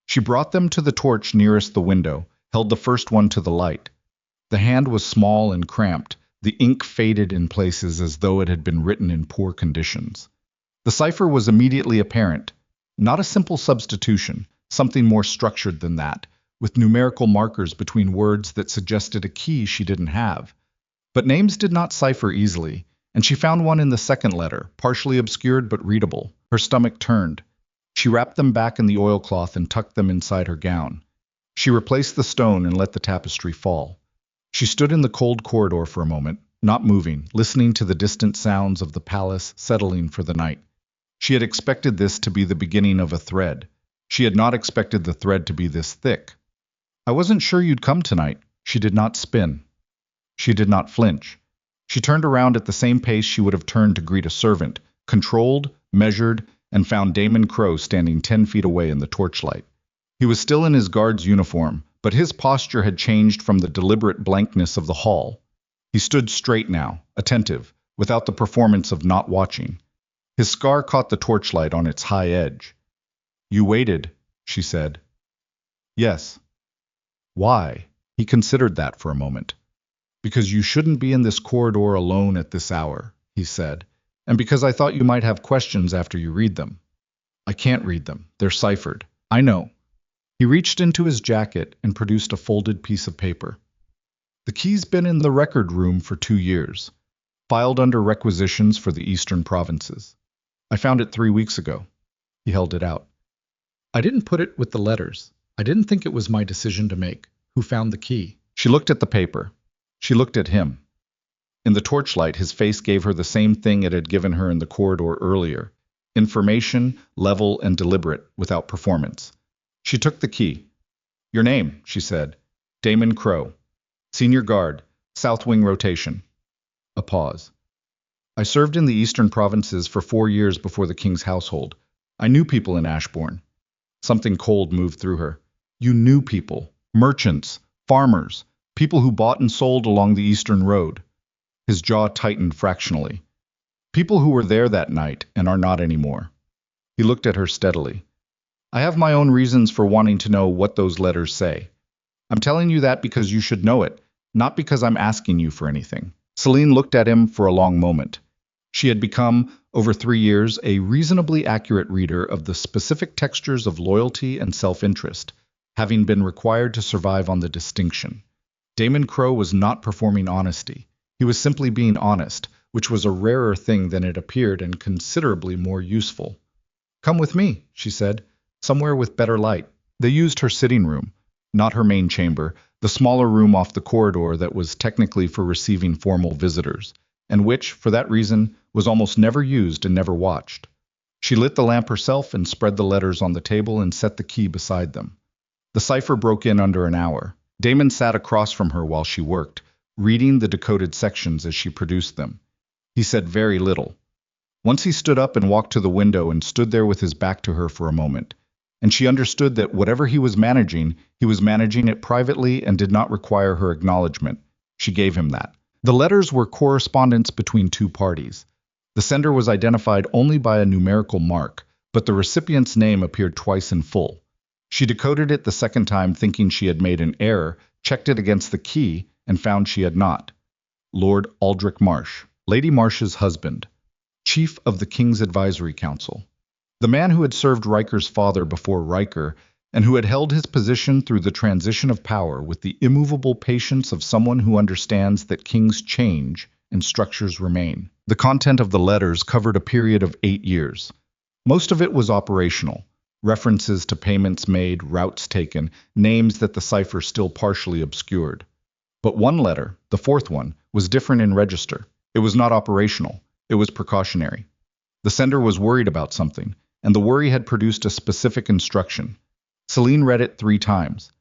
She brought them to the torch nearest the window, held the first one to the light. The hand was small and cramped, the ink faded in places as though it had been written in poor conditions. The cipher was immediately apparent, not a simple substitution, something more structured than that, with numerical markers between words that suggested a key she didn't have. But names did not cipher easily, and she found one in the second letter, partially obscured but readable. Her stomach turned. She wrapped them back in the oilcloth and tucked them inside her gown. She replaced the stone and let the tapestry fall. She stood in the cold corridor for a moment, not moving, listening to the distant sounds of the palace settling for the night. She had expected this to be the beginning of a thread. She had not expected the thread to be this thick. "I wasn't sure you'd come tonight." She did not spin. She did not flinch. She turned around at the same pace she would have turned to greet a servant, controlled, measured, and found Damon Crowe standing 10 feet away in the torchlight. He was still in his guard's uniform, but his posture had changed from the deliberate blankness of the hall. He stood straight now, attentive, without the performance of not watching. His scar caught the torchlight on its high edge. "You waited," she said. "Yes." "Why?" He considered that for a moment. "Because you shouldn't be in this corridor alone at this hour," he said, "and because I thought you might have questions after you read them." "I can't read them. They're ciphered." "I know." He reached into his jacket and produced a folded piece of paper. The key's been in the record room for 2 years, filed under requisitions for the eastern provinces. I found it 3 weeks ago. He held it out. I didn't put it with the letters. I didn't think it was my decision to make. Who found the key? She looked at the paper. She looked at him. In the torchlight, his face gave her the same thing it had given her in the corridor earlier. Information, level, and deliberate, without performance. She took the key. Your name, she said. Damon Crow. Senior Guard, South Wing Rotation. A pause. I served in the eastern provinces for 4 years before the king's household. I knew people in Ashbourne. Something cold moved through her. You knew people. Merchants. Farmers. People who bought and sold along the eastern road. His jaw tightened fractionally. People who were there that night and are not anymore. He looked at her steadily. I have my own reasons for wanting to know what those letters say. I'm telling you that because you should know it, not because I'm asking you for anything. Celine looked at him for a long moment. She had become, over 3 years, a reasonably accurate reader of the specific textures of loyalty and self-interest, having been required to survive on the distinction. Damon Crow was not performing honesty. He was simply being honest, which was a rarer thing than it appeared and considerably more useful. Come with me, she said, somewhere with better light. They used her sitting room, not her main chamber, the smaller room off the corridor that was technically for receiving formal visitors, and which, for that reason, was almost never used and never watched. She lit the lamp herself and spread the letters on the table and set the key beside them. The cipher broke in under an hour. Damon sat across from her while she worked, reading the decoded sections as she produced them. He said very little. Once he stood up and walked to the window and stood there with his back to her for a moment, and she understood that whatever he was managing it privately and did not require her acknowledgement. She gave him that. The letters were correspondence between 2 parties. The sender was identified only by a numerical mark, but the recipient's name appeared twice in full. She decoded it the second time thinking she had made an error, checked it against the key, and found she had not. Lord Aldrich Marsh, Lady Marsh's husband, Chief of the King's Advisory Council. The man who had served Riker's father before Riker, and who had held his position through the transition of power with the immovable patience of someone who understands that kings change and structures remain. The content of the letters covered a period of 8 years. Most of it was operational. References to payments made, routes taken, names that the cipher still partially obscured. But one letter, the 4th one, was different in register. It was not operational. It was precautionary. The sender was worried about something, and the worry had produced a specific instruction. Celine read it 3 times.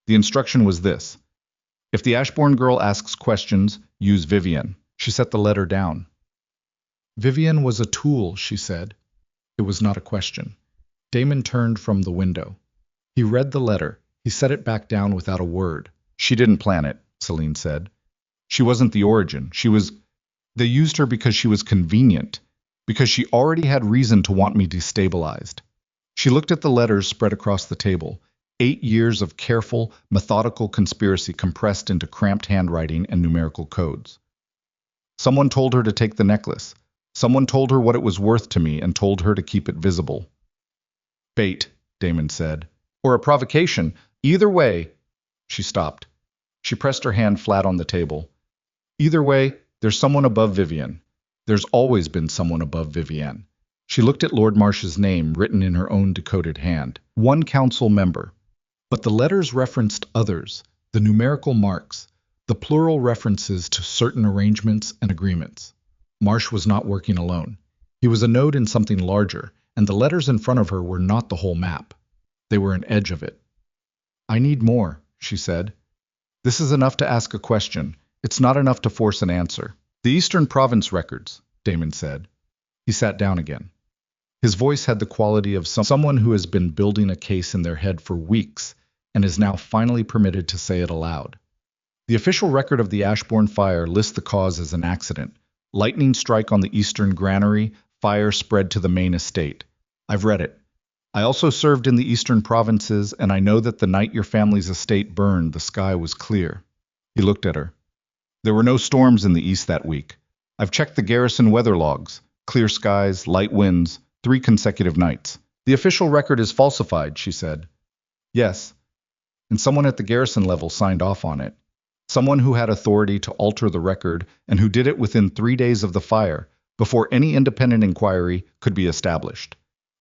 The instruction was this: if the Ashbourne girl asks questions, use Vivian. She set the letter down. Vivian was a tool, she said. It was not a question. Damon turned from the window. He read the letter. He set it back down without a word. She didn't plan it, Celine said. She wasn't the origin. They used her because she was convenient, because she already had reason to want me destabilized. She looked at the letters spread across the table, 8 years of careful, methodical conspiracy compressed into cramped handwriting and numerical codes. Someone told her to take the necklace. Someone told her what it was worth to me and told her to keep it visible. Bait, Damon said. Or a provocation. Either way. She stopped. She pressed her hand flat on the table. Either way, there's someone above Vivian. There's always been someone above Vivienne. She looked at Lord Marsh's name written in her own decoded hand. 1 council member. But the letters referenced others, the numerical marks, the plural references to certain arrangements and agreements. Marsh was not working alone. He was a node in something larger, and the letters in front of her were not the whole map. They were an edge of it. I need more, she said. This is enough to ask a question. It's not enough to force an answer. The Eastern Province records, Damon said. He sat down again. His voice had the quality of someone who has been building a case in their head for weeks and is now finally permitted to say it aloud. The official record of the Ashbourne fire lists the cause as an accident. Lightning strike on the eastern granary, fire spread to the main estate. I've read it. I also served in the eastern provinces, and I know that the night your family's estate burned, the sky was clear. He looked at her. There were no storms in the east that week. I've checked the garrison weather logs. Clear skies, light winds, 3 consecutive nights. The official record is falsified, she said. Yes, and someone at the garrison level signed off on it. Someone who had authority to alter the record and who did it within 3 days of the fire, before any independent inquiry could be established.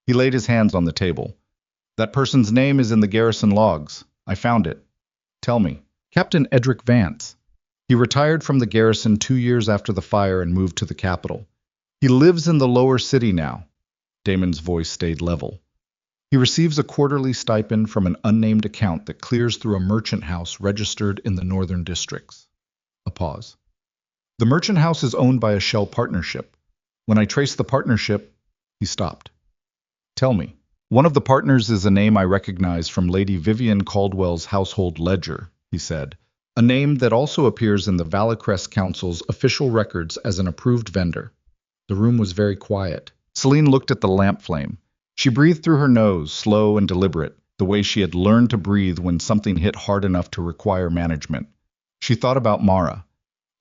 He laid his hands on the table. That person's name is in the garrison logs. I found it. Tell me. Captain Edric Vance. He retired from the garrison 2 years after the fire and moved to the capital. He lives in the lower city now. Damon's voice stayed level. He receives a quarterly stipend from an unnamed account that clears through a merchant house registered in the northern districts. A pause. The merchant house is owned by a shell partnership. When I traced the partnership, he stopped. Tell me. One of the partners is a name I recognize from Lady Vivian Caldwell's household ledger, he said. A name that also appears in the Valacrest Council's official records as an approved vendor. The room was very quiet. Celine looked at the lamp flame. She breathed through her nose, slow and deliberate, the way she had learned to breathe when something hit hard enough to require management. She thought about Mara.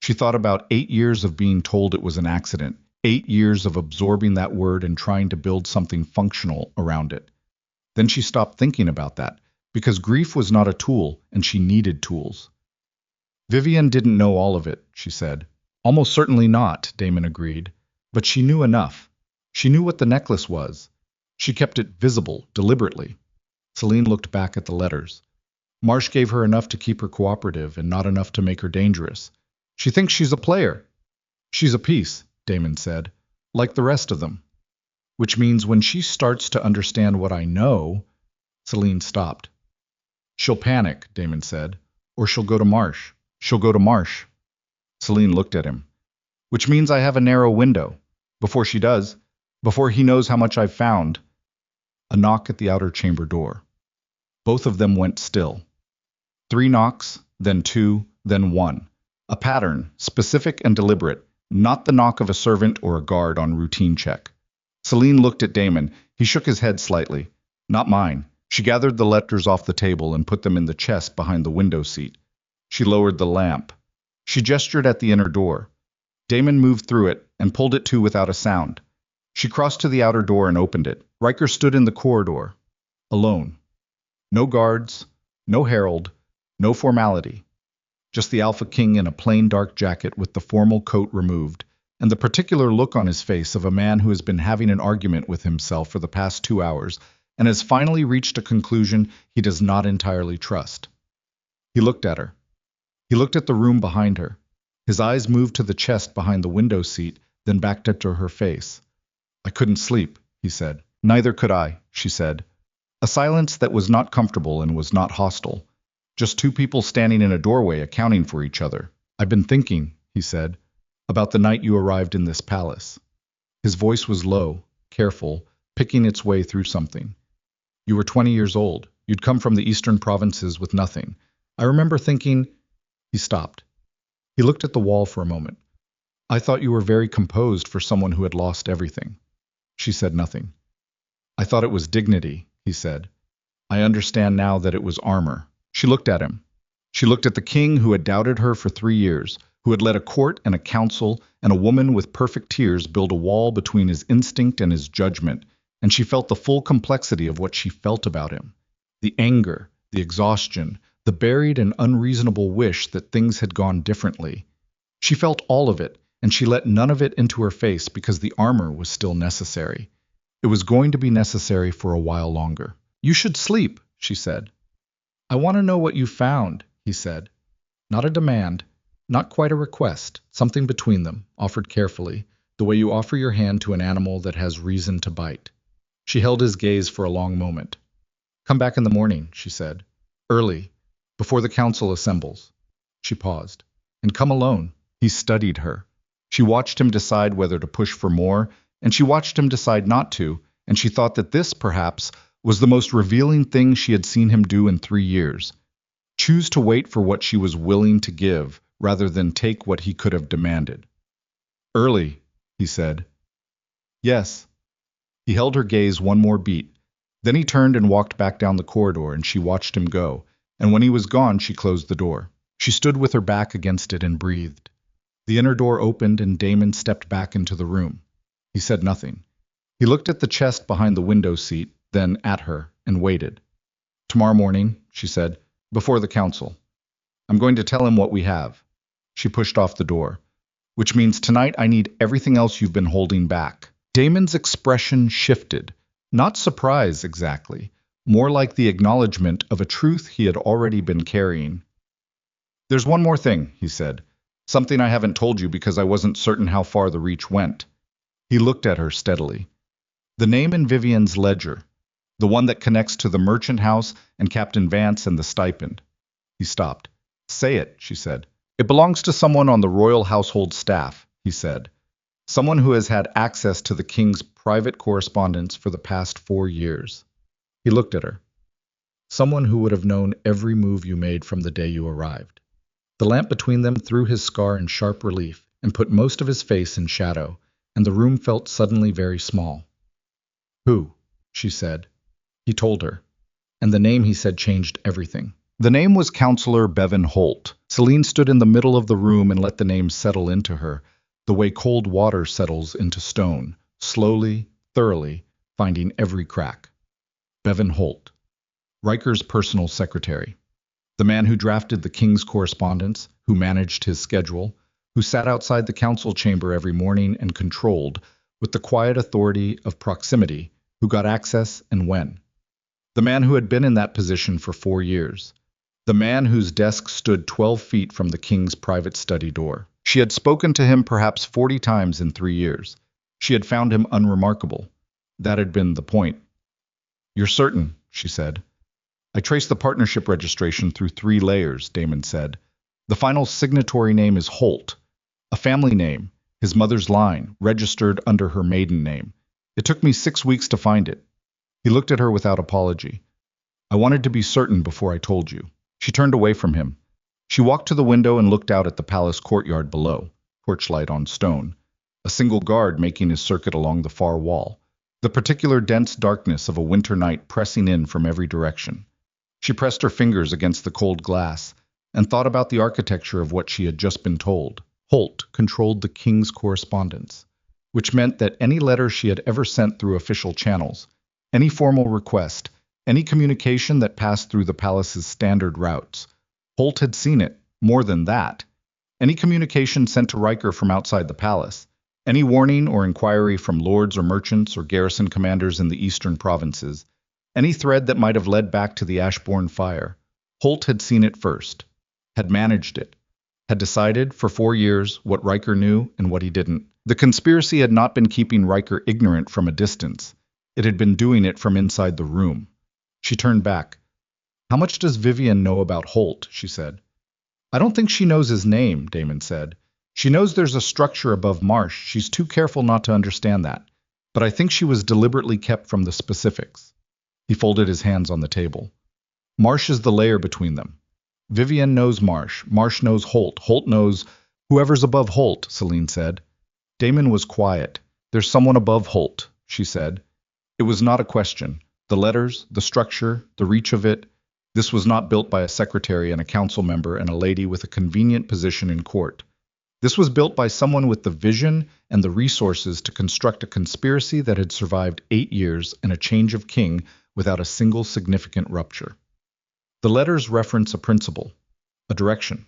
She thought about 8 years of being told it was an accident, 8 years of absorbing that word and trying to build something functional around it. Then she stopped thinking about that, because grief was not a tool, and she needed tools. Vivian didn't know all of it, she said. Almost certainly not, Damon agreed. But she knew enough. She knew what the necklace was. She kept it visible, deliberately. Celine looked back at the letters. Marsh gave her enough to keep her cooperative and not enough to make her dangerous. She thinks she's a player. She's a piece, Damon said, like the rest of them. Which means when she starts to understand what I know... Celine stopped. She'll panic, Damon said, or she'll go to Marsh. She'll go to Marsh. Celine looked at him. Which means I have a narrow window. Before she does, before he knows how much I've found... A knock at the outer chamber door. Both of them went still. 3 knocks, then 2, then 1. A pattern, specific and deliberate, not the knock of a servant or a guard on routine check. Celine looked at Damon. He shook his head slightly. Not mine. She gathered the letters off the table and put them in the chest behind the window seat. She lowered the lamp. She gestured at the inner door. Damon moved through it and pulled it to without a sound. She crossed to the outer door and opened it. Riker stood in the corridor, alone. No guards, no herald, no formality. Just the Alpha King in a plain dark jacket with the formal coat removed, and the particular look on his face of a man who has been having an argument with himself for the past 2 hours and has finally reached a conclusion he does not entirely trust. He looked at her. He looked at the room behind her. His eyes moved to the chest behind the window seat, then back up to her face. I couldn't sleep, he said. Neither could I, she said. A silence that was not comfortable and was not hostile. Just 2 people standing in a doorway accounting for each other. I've been thinking, he said, about the night you arrived in this palace. His voice was low, careful, picking its way through something. You were 20 years old. You'd come from the eastern provinces with nothing. I remember thinking... He stopped. He looked at the wall for a moment. I thought you were very composed for someone who had lost everything. She said nothing. I thought it was dignity, he said. I understand now that it was armor. She looked at him. She looked at the king who had doubted her for 3 years, who had let a court and a council and a woman with perfect tears build a wall between his instinct and his judgment, and she felt the full complexity of what she felt about him. The anger, the exhaustion, the buried and unreasonable wish that things had gone differently. She felt all of it, and she let none of it into her face because the armor was still necessary. It was going to be necessary for a while longer. You should sleep, she said. I want to know what you found, he said. Not a demand, not quite a request, something between them, offered carefully, the way you offer your hand to an animal that has reason to bite. She held his gaze for a long moment. Come back in the morning, she said. Early, before the council assembles. She paused. And come alone. He studied her. She watched him decide whether to push for more, and she watched him decide not to, and she thought that this, perhaps, was the most revealing thing she had seen him do in 3 years. Choose to wait for what she was willing to give, rather than take what he could have demanded. Early, he said. Yes. He held her gaze one more beat. Then he turned and walked back down the corridor, and she watched him go, and when he was gone, she closed the door. She stood with her back against it and breathed. The inner door opened, and Damon stepped back into the room. He said nothing. He looked at the chest behind the window seat, then at her, and waited. Tomorrow morning, she said, before the council. I'm going to tell him what we have. She pushed off the door. Which means tonight I need everything else you've been holding back. Damon's expression shifted. Not surprise, exactly. More like the acknowledgement of a truth he had already been carrying. There's one more thing, he said. Something I haven't told you because I wasn't certain how far the reach went. He looked at her steadily. The name in Vivian's ledger. The one that connects to the merchant house and Captain Vance and the stipend. He stopped. Say it, she said. It belongs to someone on the royal household staff, he said. Someone who has had access to the king's private correspondence for the past 4 years. He looked at her. Someone who would have known every move you made from the day you arrived. The lamp between them threw his scar in sharp relief and put most of his face in shadow, and the room felt suddenly very small. Who? She said. He told her, and the name he said changed everything. The name was Counselor Bevan Holt. Celine stood in the middle of the room and let the name settle into her, the way cold water settles into stone, slowly, thoroughly, finding every crack. Bevan Holt, Riker's personal secretary. The man who drafted the king's correspondence, who managed his schedule, who sat outside the council chamber every morning and controlled, with the quiet authority of proximity, who got access and when. The man who had been in that position for 4 years. The man whose desk stood 12 feet from the king's private study door. She had spoken to him perhaps 40 times in 3 years. She had found him unremarkable. That had been the point. You're certain, she said. I traced the partnership registration through 3 layers, Damon said. The final signatory name is Holt, a family name, his mother's line, registered under her maiden name. It took me 6 weeks to find it. He looked at her without apology. I wanted to be certain before I told you. She turned away from him. She walked to the window and looked out at the palace courtyard below, torchlight on stone, a single guard making his circuit along the far wall, the particular dense darkness of a winter night pressing in from every direction. She pressed her fingers against the cold glass and thought about the architecture of what she had just been told. Holt controlled the king's correspondence, which meant that any letter she had ever sent through official channels, any formal request, any communication that passed through the palace's standard routes, Holt had seen it. More than that, any communication sent to Riker from outside the palace, any warning or inquiry from lords or merchants or garrison commanders in the eastern provinces, any thread that might have led back to the Ashbourne fire, Holt had seen it first, had managed it, had decided for 4 years what Riker knew and what he didn't. The conspiracy had not been keeping Riker ignorant from a distance. It had been doing it from inside the room. She turned back. How much does Vivian know about Holt? She said. I don't think she knows his name, Damon said. She knows there's a structure above Marsh. She's too careful not to understand that. But I think she was deliberately kept from the specifics. He folded his hands on the table. Marsh is the layer between them. Vivian knows Marsh. Marsh knows Holt. Holt knows whoever's above Holt, Celine said. Damon was quiet. There's someone above Holt, she said. It was not a question. The letters, the structure, the reach of it. This was not built by a secretary and a council member and a lady with a convenient position in court. This was built by someone with the vision and the resources to construct a conspiracy that had survived 8 years and a change of king without a single significant rupture. The letters reference a principle, a direction.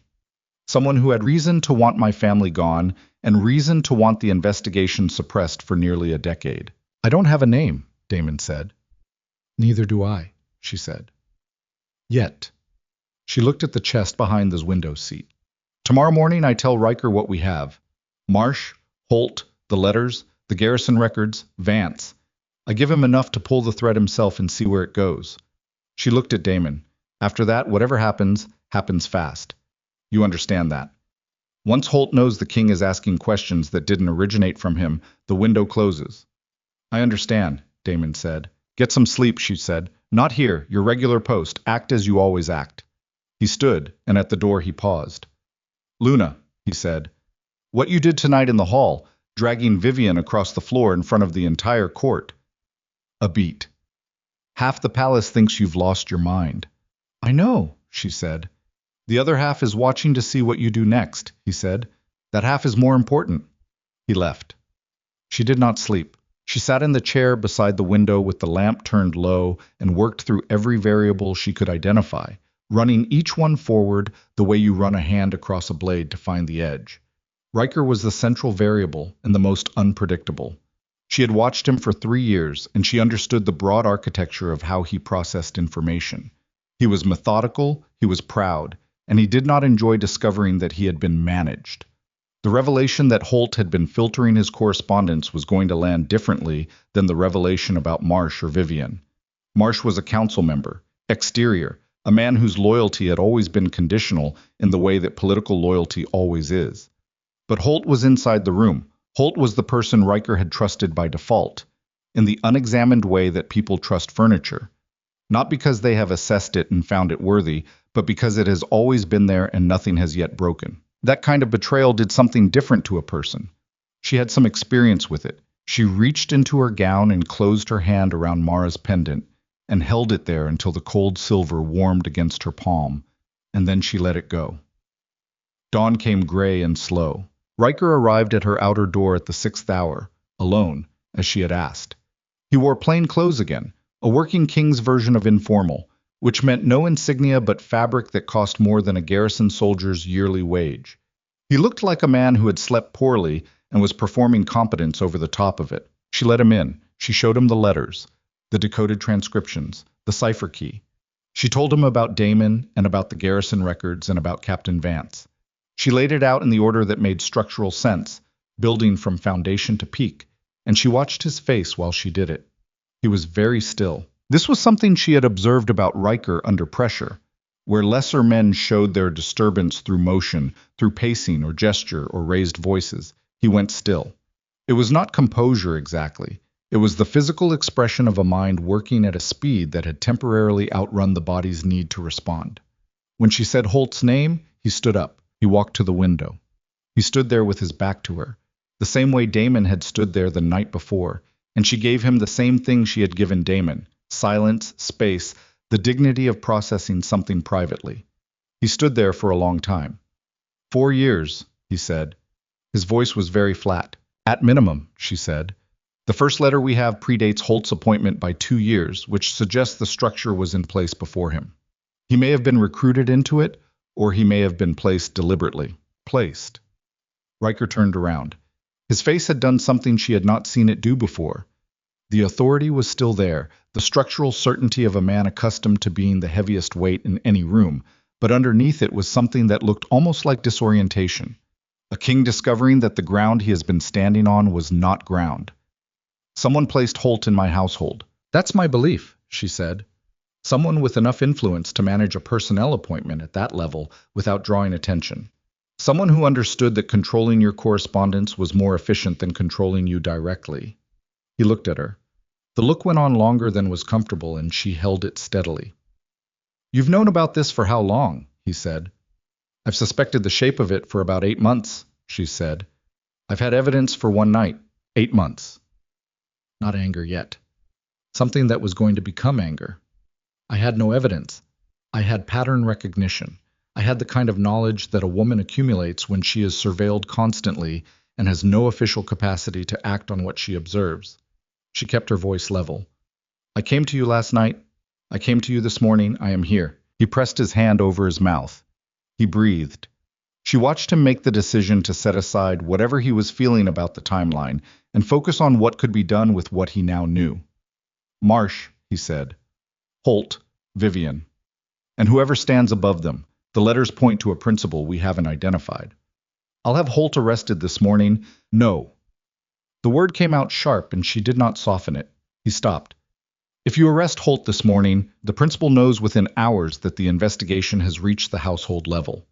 Someone who had reason to want my family gone and reason to want the investigation suppressed for nearly a decade. I don't have a name, Damon said. Neither do I, she said. Yet. She looked at the chest behind the window seat. Tomorrow morning I tell Riker what we have. Marsh, Holt, the letters, the garrison records, Vance. I give him enough to pull the thread himself and see where it goes. She looked at Damon. After that, whatever happens, happens fast. You understand that. Once Holt knows the king is asking questions that didn't originate from him, the window closes. I understand, Damon said. Get some sleep, she said. Not here, your regular post. Act as you always act. He stood, and at the door he paused. Luna, he said, what you did tonight in the hall, dragging Vivian across the floor in front of the entire court. A beat. Half the palace thinks you've lost your mind. I know, she said. The other half is watching to see what you do next, he said. That half is more important. He left. She did not sleep. She sat in the chair beside the window with the lamp turned low and worked through every variable she could identify, running each one forward the way you run a hand across a blade to find the edge. Riker was the central variable and the most unpredictable. She had watched him for 3 years, and she understood the broad architecture of how he processed information. He was methodical, he was proud, and he did not enjoy discovering that he had been managed. The revelation that Holt had been filtering his correspondence was going to land differently than the revelation about Marsh or Vivian. Marsh was a council member, exterior, a man whose loyalty had always been conditional in the way that political loyalty always is. But Holt was inside the room. Holt was the person Riker had trusted by default, in the unexamined way that people trust furniture. Not because they have assessed it and found it worthy, but because it has always been there and nothing has yet broken. That kind of betrayal did something different to a person. She had some experience with it. She reached into her gown and closed her hand around Mara's pendant and held it there until the cold silver warmed against her palm, and then she let it go. Dawn came gray and slow. Riker arrived at her outer door at the 6th hour, alone, as she had asked. He wore plain clothes again, a working king's version of informal, which meant no insignia but fabric that cost more than a garrison soldier's yearly wage. He looked like a man who had slept poorly and was performing competence over the top of it. She let him in. She showed him the letters, the decoded transcriptions, the cipher key. She told him about Damon and about the garrison records and about Captain Vance. She laid it out in the order that made structural sense, building from foundation to peak, and she watched his face while she did it. He was very still. This was something she had observed about Riker under pressure, where lesser men showed their disturbance through motion, through pacing or gesture or raised voices. He went still. It was not composure exactly. It was the physical expression of a mind working at a speed that had temporarily outrun the body's need to respond. When she said Holt's name, he stood up. He walked to the window. He stood there with his back to her, the same way Damon had stood there the night before, and she gave him the same thing she had given Damon: silence, space, the dignity of processing something privately. He stood there for a long time. 4 years, he said. His voice was very flat. At minimum, she said. The first letter we have predates Holt's appointment by 2 years, which suggests the structure was in place before him. He may have been recruited into it, or he may have been placed deliberately. Placed. Riker turned around. His face had done something she had not seen it do before. The authority was still there, the structural certainty of a man accustomed to being the heaviest weight in any room, but underneath it was something that looked almost like disorientation. A king discovering that the ground he has been standing on was not ground. Someone placed Holt in my household. That's my belief, she said. Someone with enough influence to manage a personnel appointment at that level without drawing attention. Someone who understood that controlling your correspondence was more efficient than controlling you directly. He looked at her. The look went on longer than was comfortable, and she held it steadily. You've known about this for how long? He said. I've suspected the shape of it for about 8 months, she said. I've had evidence for one night. 8 months. Not anger yet. Something that was going to become anger. I had no evidence. I had pattern recognition. I had the kind of knowledge that a woman accumulates when she is surveilled constantly and has no official capacity to act on what she observes. She kept her voice level. I came to you last night. I came to you this morning. I am here. He pressed his hand over his mouth. He breathed. She watched him make the decision to set aside whatever he was feeling about the timeline and focus on what could be done with what he now knew. Marsh, he said. Holt, Vivian. And whoever stands above them. The letters point to a principle we haven't identified. I'll have Holt arrested this morning. No. The word came out sharp, and she did not soften it. He stopped. If you arrest Holt this morning, the principal knows within hours that the investigation has reached the household level.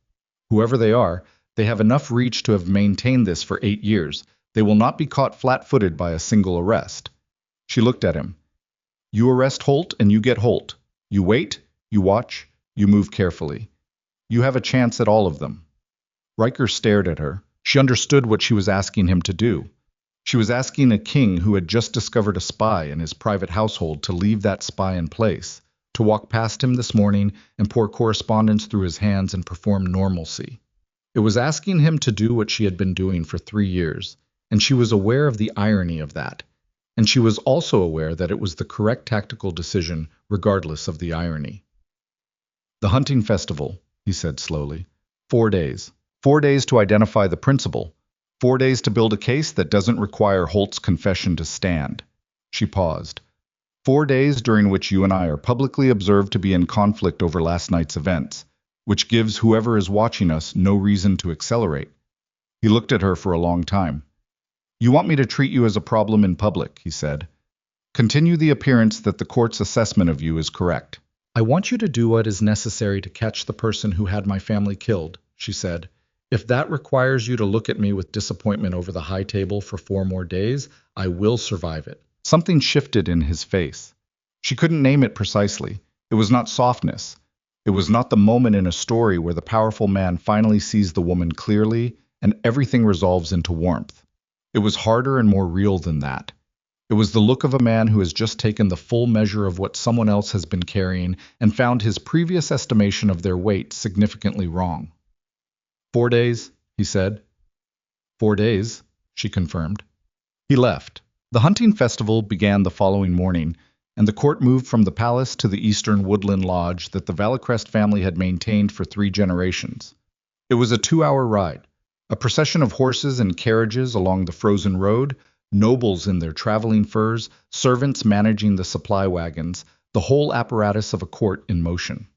Whoever they are, they have enough reach to have maintained this for 8 years. They will not be caught flat-footed by a single arrest. She looked at him. You arrest Holt, and you get Holt. You wait, you watch, you move carefully. You have a chance at all of them. Riker stared at her. She understood what she was asking him to do. She was asking a king who had just discovered a spy in his private household to leave that spy in place, to walk past him this morning and pour correspondence through his hands and perform normalcy. It was asking him to do what she had been doing for 3 years, and she was aware of the irony of that. and she was also aware that it was the correct tactical decision, regardless of the irony. "The hunting festival," he said slowly. 4 days. 4 days to identify the principal. 4 days to build a case that doesn't require Holt's confession to stand. She paused. 4 days during which you and I are publicly observed to be in conflict over last night's events, which gives whoever is watching us no reason to accelerate. He looked at her for a long time. "You want me to treat you as a problem in public," he said. "Continue the appearance that the court's assessment of you is correct." "I want you to do what is necessary to catch the person who had my family killed," she said. "If that requires you to look at me with disappointment over the high table for 4 more days, I will survive it." Something shifted in his face. She couldn't name it precisely. It was not softness. It was not the moment in a story where the powerful man finally sees the woman clearly and everything resolves into warmth. It was harder and more real than that. It was the look of a man who has just taken the full measure of what someone else has been carrying and found his previous estimation of their weight significantly wrong. 4 days, he said. 4 days, she confirmed. He left. The hunting festival began the following morning, and the court moved from the palace to the eastern woodland lodge that the Vallecrest family had maintained for 3 generations. It was a 2-hour ride, a procession of horses and carriages along the frozen road, nobles in their traveling furs, servants managing the supply wagons, the whole apparatus of a court in motion.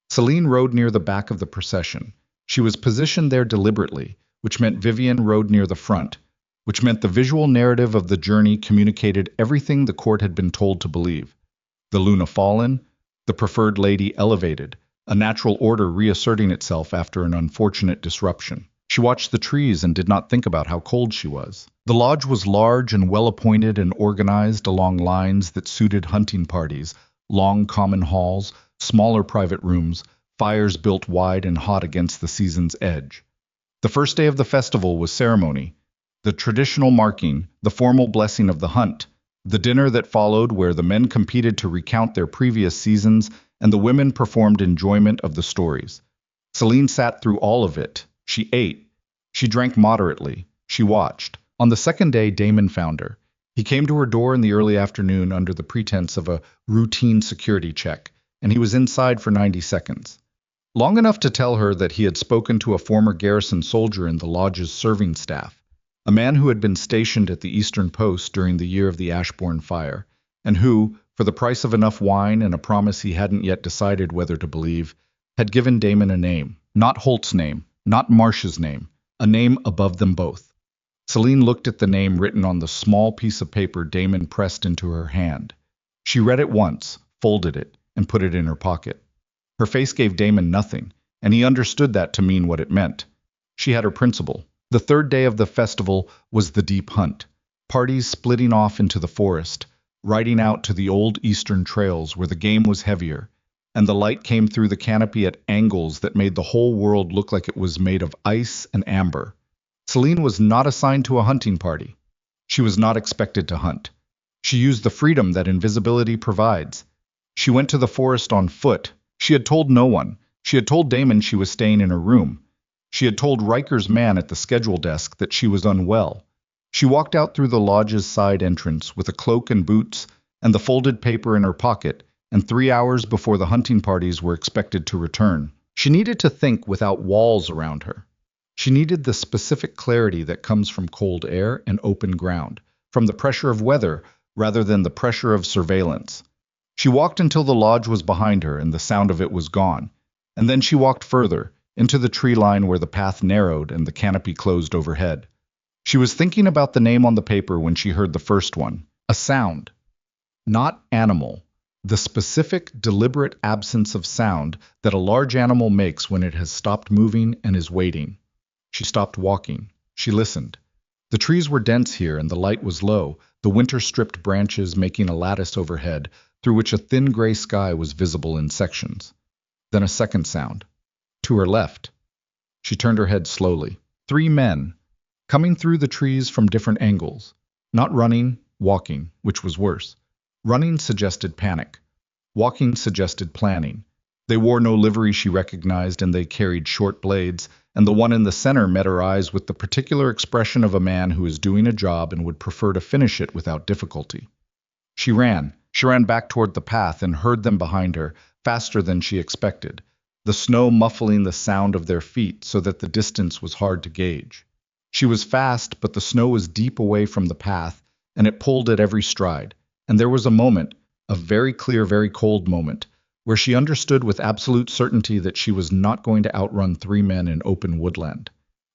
Celine rode near the back of the procession. She was positioned there deliberately, which meant Vivian rode near the front, which meant the visual narrative of the journey communicated everything the court had been told to believe. The Luna fallen, the preferred lady elevated, a natural order reasserting itself after an unfortunate disruption. She watched the trees and did not think about how cold she was. The lodge was large and well-appointed and organized along lines that suited hunting parties, long common halls, smaller private rooms, fires built wide and hot against the season's edge. The first day of the festival was ceremony, the traditional marking, the formal blessing of the hunt, the dinner that followed where the men competed to recount their previous seasons and the women performed enjoyment of the stories. Celine sat through all of it. She ate. She drank moderately. She watched. On the second day, Damon found her. He came to her door in the early afternoon under the pretense of a routine security check, and he was inside for 90 seconds. Long enough to tell her that he had spoken to a former garrison soldier in the lodge's serving staff, a man who had been stationed at the Eastern Post during the year of the Ashbourne fire, and who, for the price of enough wine and a promise he hadn't yet decided whether to believe, had given Damon a name. Not Holt's name, not Marsh's name, a name above them both. Celine looked at the name written on the small piece of paper Damon pressed into her hand. She read it once, folded it, and put it in her pocket. Her face gave Damon nothing, and he understood that to mean what it meant. She had her principle. The third day of the festival was the deep hunt, parties splitting off into the forest, riding out to the old eastern trails where the game was heavier, and the light came through the canopy at angles that made the whole world look like it was made of ice and amber. Celine was not assigned to a hunting party. She was not expected to hunt. She used the freedom that invisibility provides. She went to the forest on foot. She had told no one. She had told Damon she was staying in her room. She had told Riker's man at the schedule desk that she was unwell. She walked out through the lodge's side entrance with a cloak and boots and the folded paper in her pocket, and 3 hours before the hunting parties were expected to return. She needed to think without walls around her. She needed the specific clarity that comes from cold air and open ground, from the pressure of weather rather than the pressure of surveillance. She walked until the lodge was behind her and the sound of it was gone, and then she walked further, into the tree line where the path narrowed and the canopy closed overhead. She was thinking about the name on the paper when she heard the first one, a sound. Not animal. The specific, deliberate absence of sound that a large animal makes when it has stopped moving and is waiting. She stopped walking. She listened. The trees were dense here and the light was low, the winter-stripped branches making a lattice overhead through which a thin gray sky was visible in sections. Then a second sound. To her left. She turned her head slowly. 3 men, coming through the trees from different angles. Not running, walking, which was worse. Running suggested panic. Walking suggested planning. They wore no livery she recognized, and they carried short blades, and the one in the center met her eyes with the particular expression of a man who is doing a job and would prefer to finish it without difficulty. She ran. She ran back toward the path and heard them behind her, faster than she expected, the snow muffling the sound of their feet so that the distance was hard to gauge. She was fast, but the snow was deep away from the path, and it pulled at every stride. And there was a moment, a very clear, very cold moment, where she understood with absolute certainty that she was not going to outrun three men in open woodland.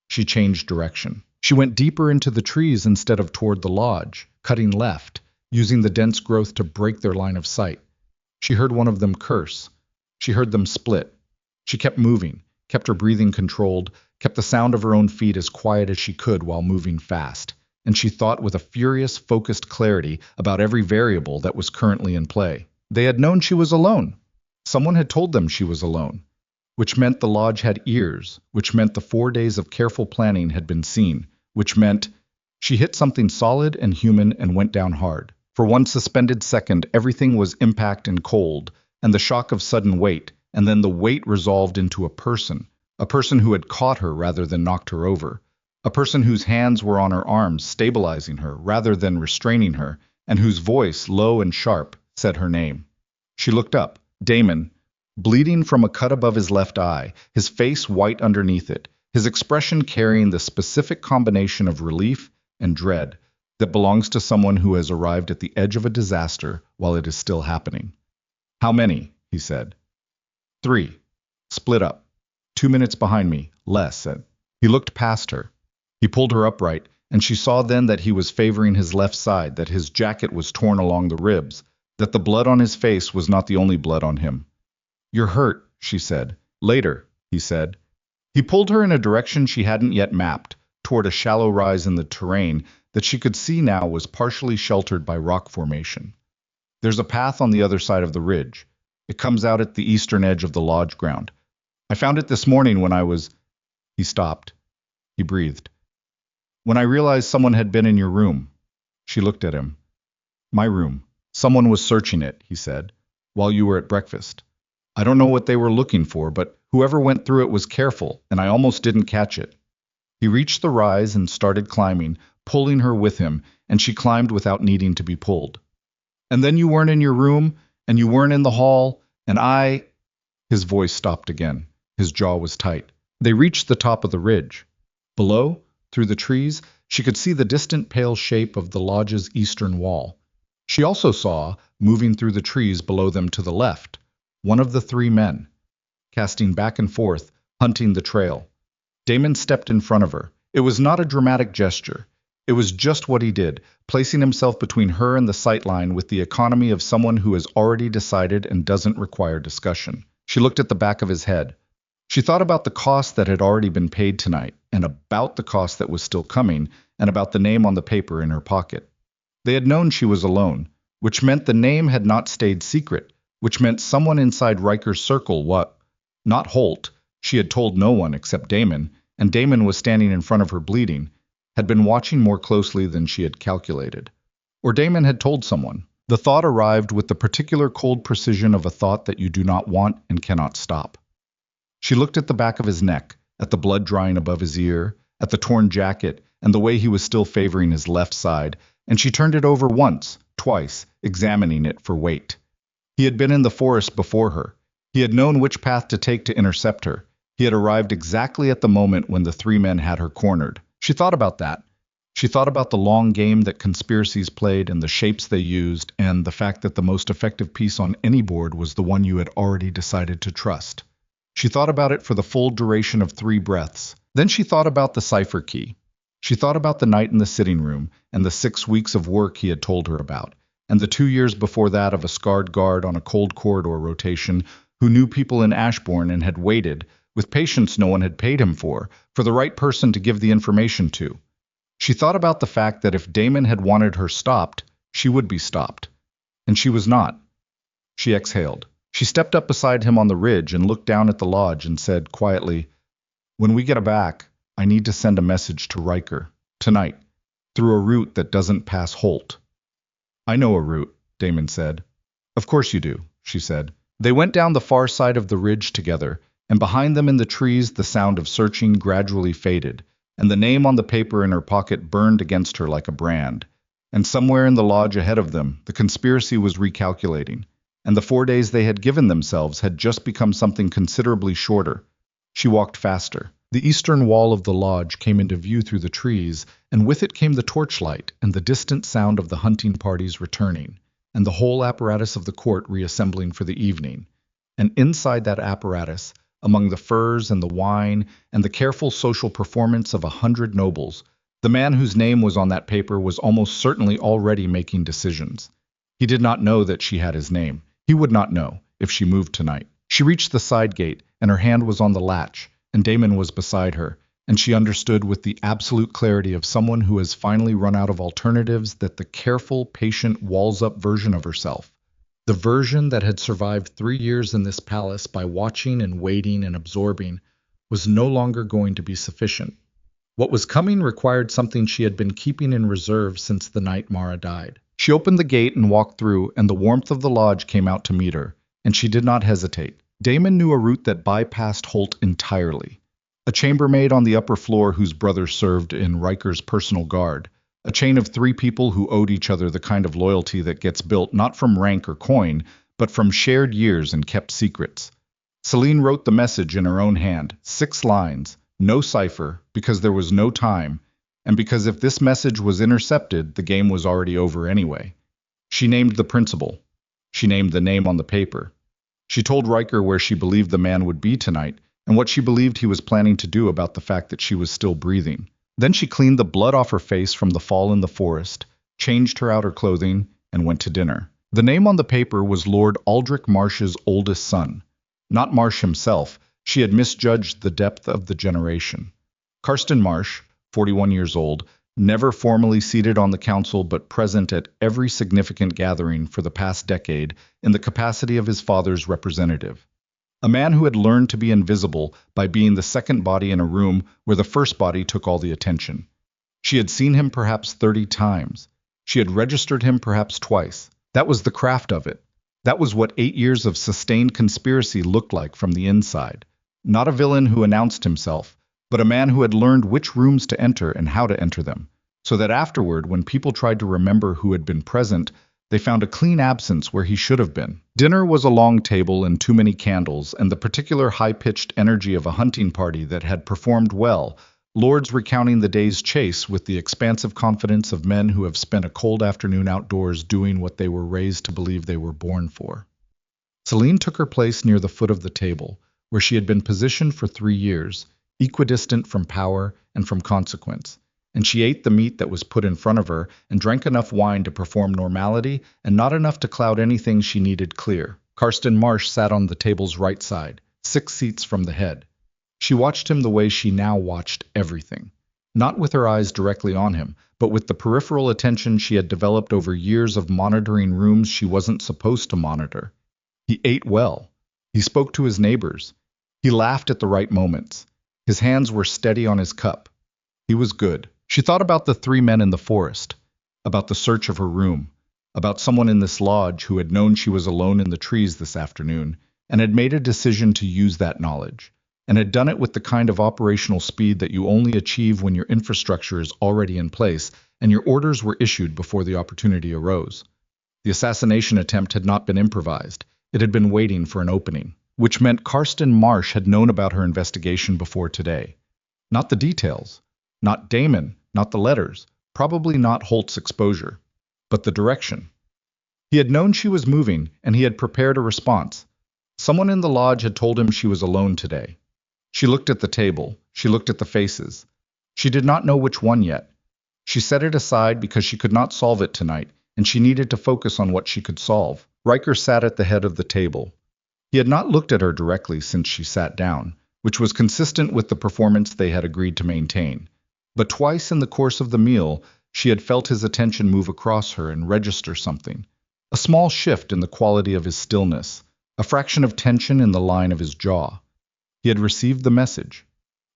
She changed direction. She went deeper into the trees instead of toward the lodge, cutting left, using the dense growth to break their line of sight. She heard one of them curse. She heard them split. She kept moving, kept her breathing controlled, kept the sound of her own feet as quiet as she could while moving fast, and she thought with a furious, focused clarity about every variable that was currently in play. They had known she was alone. Someone had told them she was alone, which meant the lodge had ears, which meant the 4 days of careful planning had been seen, which meant she hit something solid and human and went down hard. For one suspended second, everything was impact and cold, and the shock of sudden weight, and then the weight resolved into a person who had caught her rather than knocked her over, a person whose hands were on her arms, stabilizing her rather than restraining her, and whose voice, low and sharp, said her name. She looked up. Damon, bleeding from a cut above his left eye, his face white underneath it, his expression carrying the specific combination of relief and dread that belongs to someone who has arrived at the edge of a disaster while it is still happening. How many? He said. 3. Split up. 2 minutes behind me, Les said. He looked past her. He pulled her upright, and she saw then that he was favoring his left side, that his jacket was torn along the ribs, that the blood on his face was not the only blood on him. You're hurt, she said. Later, he said. He pulled her in a direction she hadn't yet mapped, toward a shallow rise in the terrain that she could see now was partially sheltered by rock formation. There's a path on the other side of the ridge. It comes out at the eastern edge of the lodge ground. I found it this morning when I was... He stopped. He breathed. When I realized someone had been in your room. She looked at him. My room. Someone was searching it, he said, while you were at breakfast. I don't know what they were looking for, but whoever went through it was careful, and I almost didn't catch it. He reached the rise and started climbing, pulling her with him, and she climbed without needing to be pulled. And then you weren't in your room, and you weren't in the hall, and I... His voice stopped again. His jaw was tight. They reached the top of the ridge. Below, through the trees, she could see the distant pale shape of the lodge's eastern wall. She also saw, moving through the trees below them to the left, one of the 3 men, casting back and forth, hunting the trail. Damon stepped in front of her. It was not a dramatic gesture. It was just what he did, placing himself between her and the sight line with the economy of someone who has already decided and doesn't require discussion. She looked at the back of his head. She thought about the cost that had already been paid tonight, and about the cost that was still coming, and about the name on the paper in her pocket. They had known she was alone, which meant the name had not stayed secret, which meant someone inside Riker's circle, not Holt, she had told no one except Damon, and Damon was standing in front of her bleeding, had been watching more closely than she had calculated. Or Damon had told someone. The thought arrived with the particular cold precision of a thought that you do not want and cannot stop. She looked at the back of his neck, at the blood drying above his ear, at the torn jacket, and the way he was still favoring his left side, and she turned it over once, twice, examining it for weight. He had been in the forest before her. He had known which path to take to intercept her. He had arrived exactly at the moment when the 3 men had her cornered. She thought about that. She thought about the long game that conspiracies played and the shapes they used, and the fact that the most effective piece on any board was the one you had already decided to trust. She thought about it for the full duration of 3 breaths. Then she thought about the cipher key. She thought about the night in the sitting room and the 6 weeks of work he had told her about, and the 2 years before that of a scarred guard on a cold corridor rotation who knew people in Ashbourne and had waited, with patience no one had paid him for the right person to give the information to. She thought about the fact that if Damon had wanted her stopped, she would be stopped. And she was not. She exhaled. She stepped up beside him on the ridge and looked down at the lodge and said quietly, "When we get back, I need to send a message to Riker, tonight, through a route that doesn't pass Holt." "I know a route," Damon said. "Of course you do," she said. They went down the far side of the ridge together, and behind them in the trees the sound of searching gradually faded, and the name on the paper in her pocket burned against her like a brand. And somewhere in the lodge ahead of them, the conspiracy was recalculating, and the 4 days they had given themselves had just become something considerably shorter. She walked faster. The eastern wall of the lodge came into view through the trees, and with it came the torchlight and the distant sound of the hunting parties returning, and the whole apparatus of the court reassembling for the evening. And inside that apparatus, among the furs and the wine and the careful social performance of 100 nobles, the man whose name was on that paper was almost certainly already making decisions. He did not know that she had his name. He would not know if she moved tonight. She reached the side gate, and her hand was on the latch, and Damon was beside her, and she understood with the absolute clarity of someone who has finally run out of alternatives that the careful, patient, walls-up version of herself, the version that had survived 3 years in this palace by watching and waiting and absorbing, was no longer going to be sufficient. What was coming required something she had been keeping in reserve since the night Mara died. She opened the gate and walked through, and the warmth of the lodge came out to meet her, and she did not hesitate. Damon knew a route that bypassed Holt entirely. A chambermaid on the upper floor whose brother served in Riker's personal guard. A chain of 3 people who owed each other the kind of loyalty that gets built not from rank or coin, but from shared years and kept secrets. Celine wrote the message in her own hand, 6 lines, no cipher, because there was no time, and because if this message was intercepted, the game was already over anyway. She named the principal. She named the name on the paper. She told Riker where she believed the man would be tonight, and what she believed he was planning to do about the fact that she was still breathing. Then she cleaned the blood off her face from the fall in the forest, changed her outer clothing, and went to dinner. The name on the paper was Lord Aldrich Marsh's oldest son. Not Marsh himself. She had misjudged the depth of the generation. Karsten Marsh, 41 years old, never formally seated on the council but present at every significant gathering for the past decade in the capacity of his father's representative. A man who had learned to be invisible by being the second body in a room where the first body took all the attention. She had seen him perhaps 30 times. She had registered him perhaps twice. That was the craft of it. That was what 8 years of sustained conspiracy looked like from the inside. Not a villain who announced himself, but a man who had learned which rooms to enter and how to enter them, so that afterward, when people tried to remember who had been present, they found a clean absence where he should have been. Dinner was a long table and too many candles, and the particular high-pitched energy of a hunting party that had performed well, lords recounting the day's chase with the expansive confidence of men who have spent a cold afternoon outdoors doing what they were raised to believe they were born for. Celine took her place near the foot of the table, where she had been positioned for 3 years, equidistant from power and from consequence, and she ate the meat that was put in front of her and drank enough wine to perform normality and not enough to cloud anything she needed clear. Karsten Marsh sat on the table's right side, 6 seats from the head. She watched him the way she now watched everything, not with her eyes directly on him, but with the peripheral attention she had developed over years of monitoring rooms she wasn't supposed to monitor. He ate well. He spoke to his neighbors. He laughed at the right moments. His hands were steady on his cup. He was good. She thought about the 3 men in the forest, about the search of her room, about someone in this lodge who had known she was alone in the trees this afternoon and had made a decision to use that knowledge, and had done it with the kind of operational speed that you only achieve when your infrastructure is already in place and your orders were issued before the opportunity arose. The assassination attempt had not been improvised. It had been waiting for an opening, which meant Karsten Marsh had known about her investigation before today. Not the details, not Damon, not the letters, probably not Holt's exposure, but the direction. He had known she was moving, and he had prepared a response. Someone in the lodge had told him she was alone today. She looked at the table. She looked at the faces. She did not know which one yet. She set it aside because she could not solve it tonight, and she needed to focus on what she could solve. Riker sat at the head of the table. He had not looked at her directly since she sat down, which was consistent with the performance they had agreed to maintain. But twice in the course of the meal, she had felt his attention move across her and register something. A small shift in the quality of his stillness, a fraction of tension in the line of his jaw. He had received the message.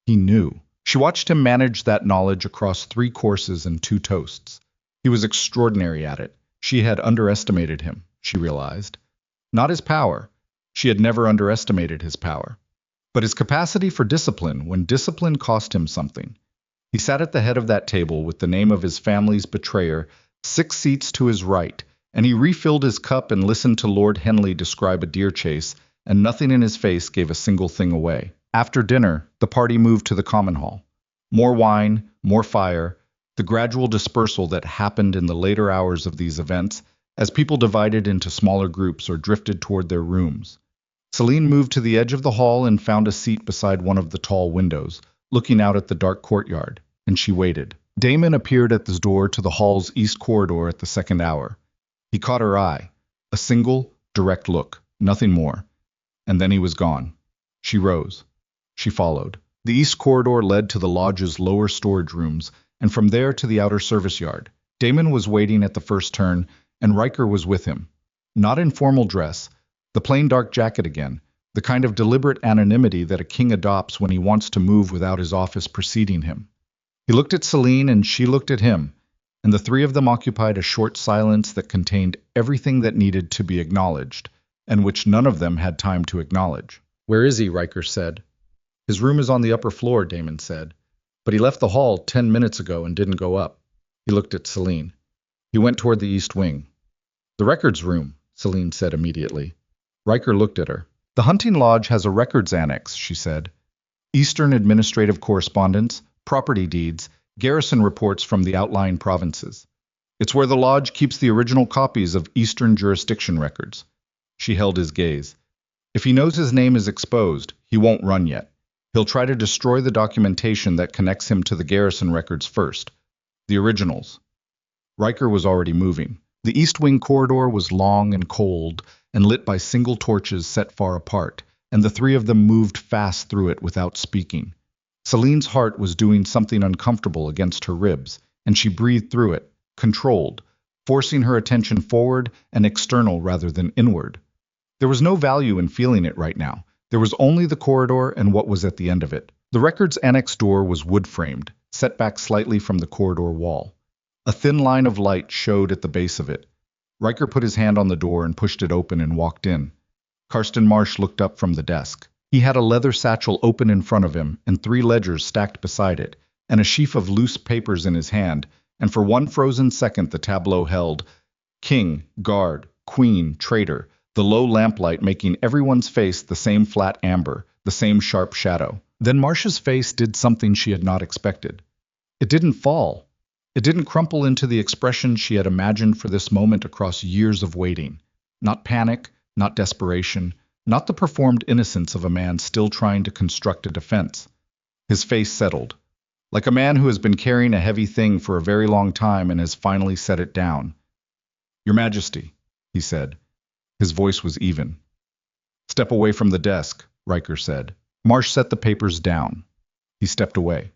He knew. She watched him manage that knowledge across 3 courses and 2 toasts. He was extraordinary at it. She had underestimated him, she realized. Not his power, She had never underestimated his power. But his capacity for discipline when discipline cost him something. He sat at the head of that table with the name of his family's betrayer 6 seats to his right, and he refilled his cup and listened to Lord Henley describe a deer chase, and nothing in his face gave a single thing away. After dinner, the party moved to the common hall. More wine, more fire, the gradual dispersal that happened in the later hours of these events as people divided into smaller groups or drifted toward their rooms. Celine moved to the edge of the hall and found a seat beside one of the tall windows, looking out at the dark courtyard, and she waited. Damon appeared at the door to the hall's east corridor at the second hour. He caught her eye, a single, direct look, nothing more, and then he was gone. She rose. She followed. The east corridor led to the lodge's lower storage rooms, and from there to the outer service yard. Damon was waiting at the first turn, and Riker was with him. Not in formal dress, the plain dark jacket again, the kind of deliberate anonymity that a king adopts when he wants to move without his office preceding him. He looked at Celine and she looked at him, and the three of them occupied a short silence that contained everything that needed to be acknowledged, and which none of them had time to acknowledge. "Where is he?" Riker said. "His room is on the upper floor," Damon said. "But he left the hall 10 minutes ago and didn't go up." He looked at Celine. "He went toward the east wing." "The records room," Celine said immediately. Riker looked at her. "The hunting lodge has a records annex," she said. "Eastern administrative correspondence, property deeds, garrison reports from the outlying provinces. It's where the lodge keeps the original copies of Eastern jurisdiction records." She held his gaze. "If he knows his name is exposed, he won't run yet. He'll try to destroy the documentation that connects him to the garrison records first. The originals." Riker was already moving. The east wing corridor was long and cold, and lit by single torches set far apart, and the three of them moved fast through it without speaking. Celine's heart was doing something uncomfortable against her ribs, and she breathed through it, controlled, forcing her attention forward and external rather than inward. There was no value in feeling it right now. There was only the corridor and what was at the end of it. The records annex door was wood-framed, set back slightly from the corridor wall. A thin line of light showed at the base of it. Riker put his hand on the door and pushed it open and walked in. Karsten Marsh looked up from the desk. He had a leather satchel open in front of him and 3 ledgers stacked beside it, and a sheaf of loose papers in his hand, and for one frozen second the tableau held king, guard, queen, traitor, the low lamplight making everyone's face the same flat amber, the same sharp shadow. Then Marsh's face did something she had not expected. It didn't fall. It didn't crumple into the expression she had imagined for this moment across years of waiting. Not panic, not desperation, not the performed innocence of a man still trying to construct a defense. His face settled, like a man who has been carrying a heavy thing for a very long time and has finally set it down. "Your Majesty," he said. His voice was even. "Step away from the desk," Riker said. Marsh set the papers down. He stepped away.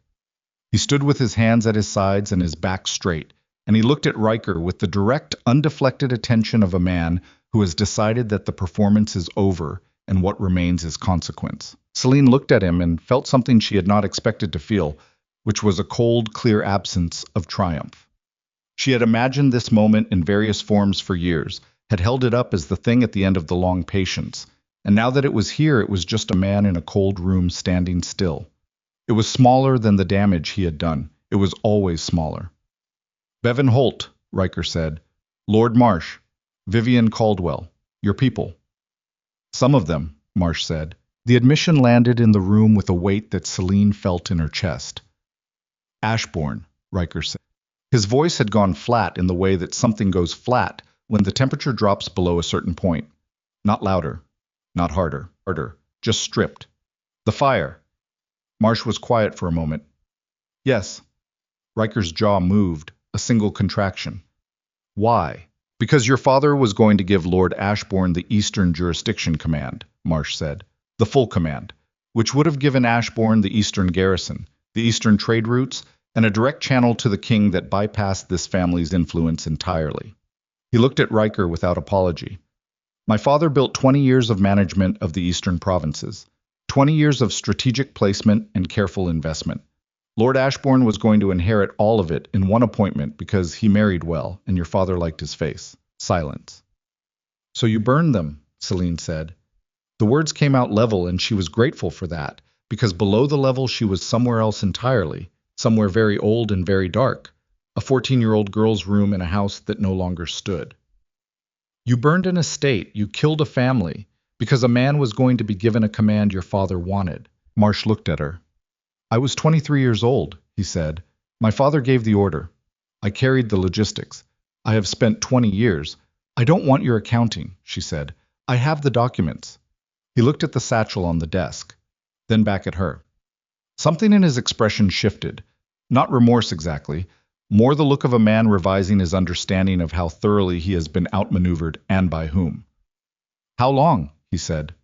He stood with his hands at his sides and his back straight, and he looked at Riker with the direct, undeflected attention of a man who has decided that the performance is over and what remains is consequence. Celine looked at him and felt something she had not expected to feel, which was a cold, clear absence of triumph. She had imagined this moment in various forms for years, had held it up as the thing at the end of the long patience, and now that it was here, it was just a man in a cold room standing still. It was smaller than the damage he had done. It was always smaller. "Bevan Holt," Riker said. "Lord Marsh. Vivian Caldwell. Your people." "Some of them," Marsh said. The admission landed in the room with a weight that Celine felt in her chest. "Ashbourne," Riker said. His voice had gone flat in the way that something goes flat when the temperature drops below a certain point. Not louder, not harder, just stripped. "The fire." Marsh was quiet for a moment. "Yes." Riker's jaw moved, a single contraction. "Why?" "Because your father was going to give Lord Ashbourne the Eastern Jurisdiction Command," Marsh said. "The full command, which would have given Ashbourne the Eastern Garrison, the Eastern trade routes, and a direct channel to the king that bypassed this family's influence entirely." He looked at Riker without apology. "My father built 20 years of management of the Eastern provinces. 20 years of strategic placement and careful investment. Lord Ashbourne was going to inherit all of it in one appointment because he married well and your father liked his face." Silence. "So you burned them," Celine said. The words came out level, and she was grateful for that, because below the level she was somewhere else entirely, somewhere very old and very dark, a 14-year-old girl's room in a house that no longer stood. You burned an estate, you killed a family, because a man was going to be given a command your father wanted. Marsh looked at her. I was 23 years old, he said. My father gave the order. I carried the logistics. I have spent 20 years. I don't want your accounting, she said. I have the documents. He looked at the satchel on the desk, then back at her. Something in his expression shifted. Not remorse exactly, more the look of a man revising his understanding of how thoroughly he has been outmaneuvered and by whom. How long? He said.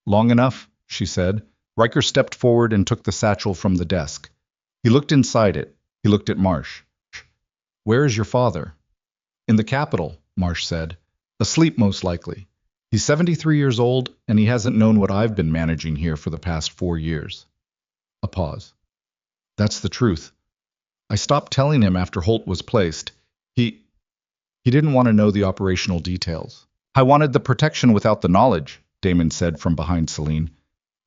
Long enough, she said. Riker stepped forward and took the satchel from the desk. He looked inside it. He looked at Marsh. Where is your father? In the capital, Marsh said. Asleep, most likely. He's 73 years old, and he hasn't known what I've been managing here for the past 4 years. A pause. That's the truth. I stopped telling him after Holt was placed. He didn't want to know the operational details. I wanted the protection without the knowledge, Damon said from behind Celine.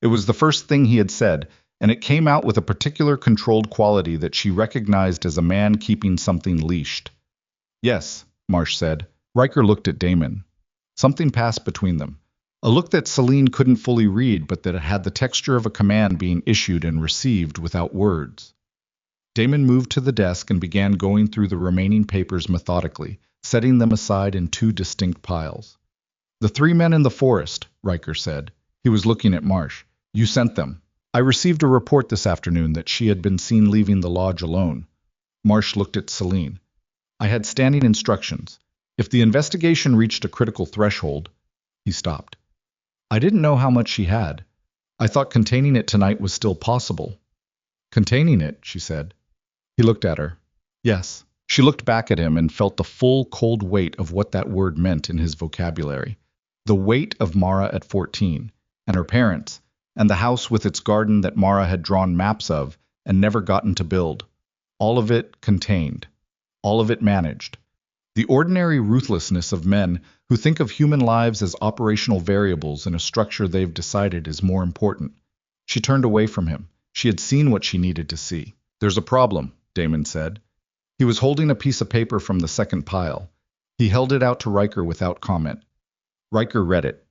It was the first thing he had said, and it came out with a particular controlled quality that she recognized as a man keeping something leashed. Yes, Marsh said. Riker looked at Damon. Something passed between them. A look that Celine couldn't fully read, but that had the texture of a command being issued and received without words. Damon moved to the desk and began going through the remaining papers methodically, setting them aside in 2 distinct piles. The 3 men in the forest, Riker said. He was looking at Marsh. You sent them. I received a report this afternoon that she had been seen leaving the lodge alone. Marsh looked at Celine. I had standing instructions. If the investigation reached a critical threshold, he stopped. I didn't know how much she had. I thought containing it tonight was still possible. Containing it, she said. He looked at her. Yes. She looked back at him and felt the full, cold weight of what that word meant in his vocabulary. The weight of Mara at 14, and her parents, and the house with its garden that Mara had drawn maps of and never gotten to build. All of it contained. All of it managed. The ordinary ruthlessness of men who think of human lives as operational variables in a structure they've decided is more important. She turned away from him. She had seen what she needed to see. There's a problem, Damon said. He was holding a piece of paper from the second pile. He held it out to Riker without comment. Riker read it.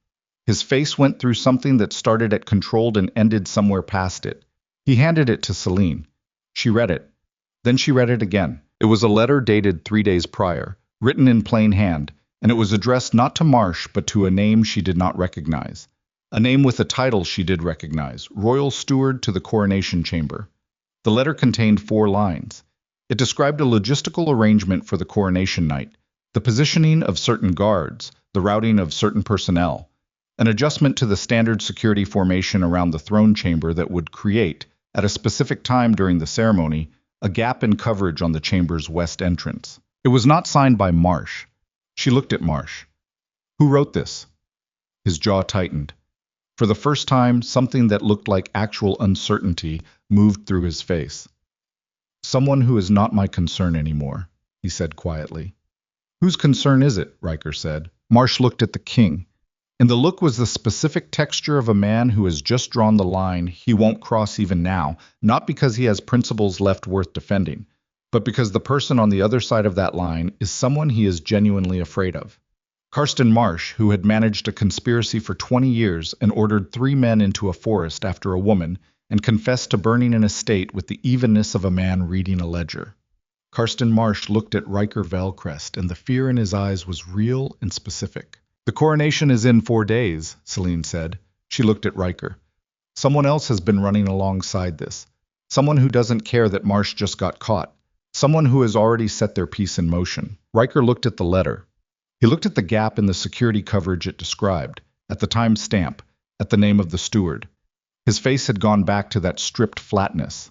His face went through something that started at controlled and ended somewhere past it. He handed it to Celine. She read it. Then she read it again. It was a letter dated 3 days prior, written in plain hand, and it was addressed not to Marsh but to a name she did not recognize. A name with a title she did recognize, Royal Steward to the Coronation Chamber. The letter contained 4 lines. It described a logistical arrangement for the coronation night, the positioning of certain guards, the routing of certain personnel, an adjustment to the standard security formation around the throne chamber that would create, at a specific time during the ceremony, a gap in coverage on the chamber's west entrance. It was not signed by Marsh. She looked at Marsh. Who wrote this? His jaw tightened. For the first time, something that looked like actual uncertainty moved through his face. Someone who is not my concern anymore, he said quietly. Whose concern is it? Riker said. Marsh looked at the king. In the look was the specific texture of a man who has just drawn the line he won't cross even now, not because he has principles left worth defending, but because the person on the other side of that line is someone he is genuinely afraid of. Karsten Marsh, who had managed a conspiracy for 20 years and ordered 3 men into a forest after a woman, and confessed to burning an estate with the evenness of a man reading a ledger. Karsten Marsh looked at Riker Velcrest, and the fear in his eyes was real and specific. The coronation is in 4 days, Celine said. She looked at Riker. Someone else has been running alongside this. Someone who doesn't care that Marsh just got caught. Someone who has already set their piece in motion. Riker looked at the letter. He looked at the gap in the security coverage it described, at the time stamp, at the name of the steward. His face had gone back to that stripped flatness.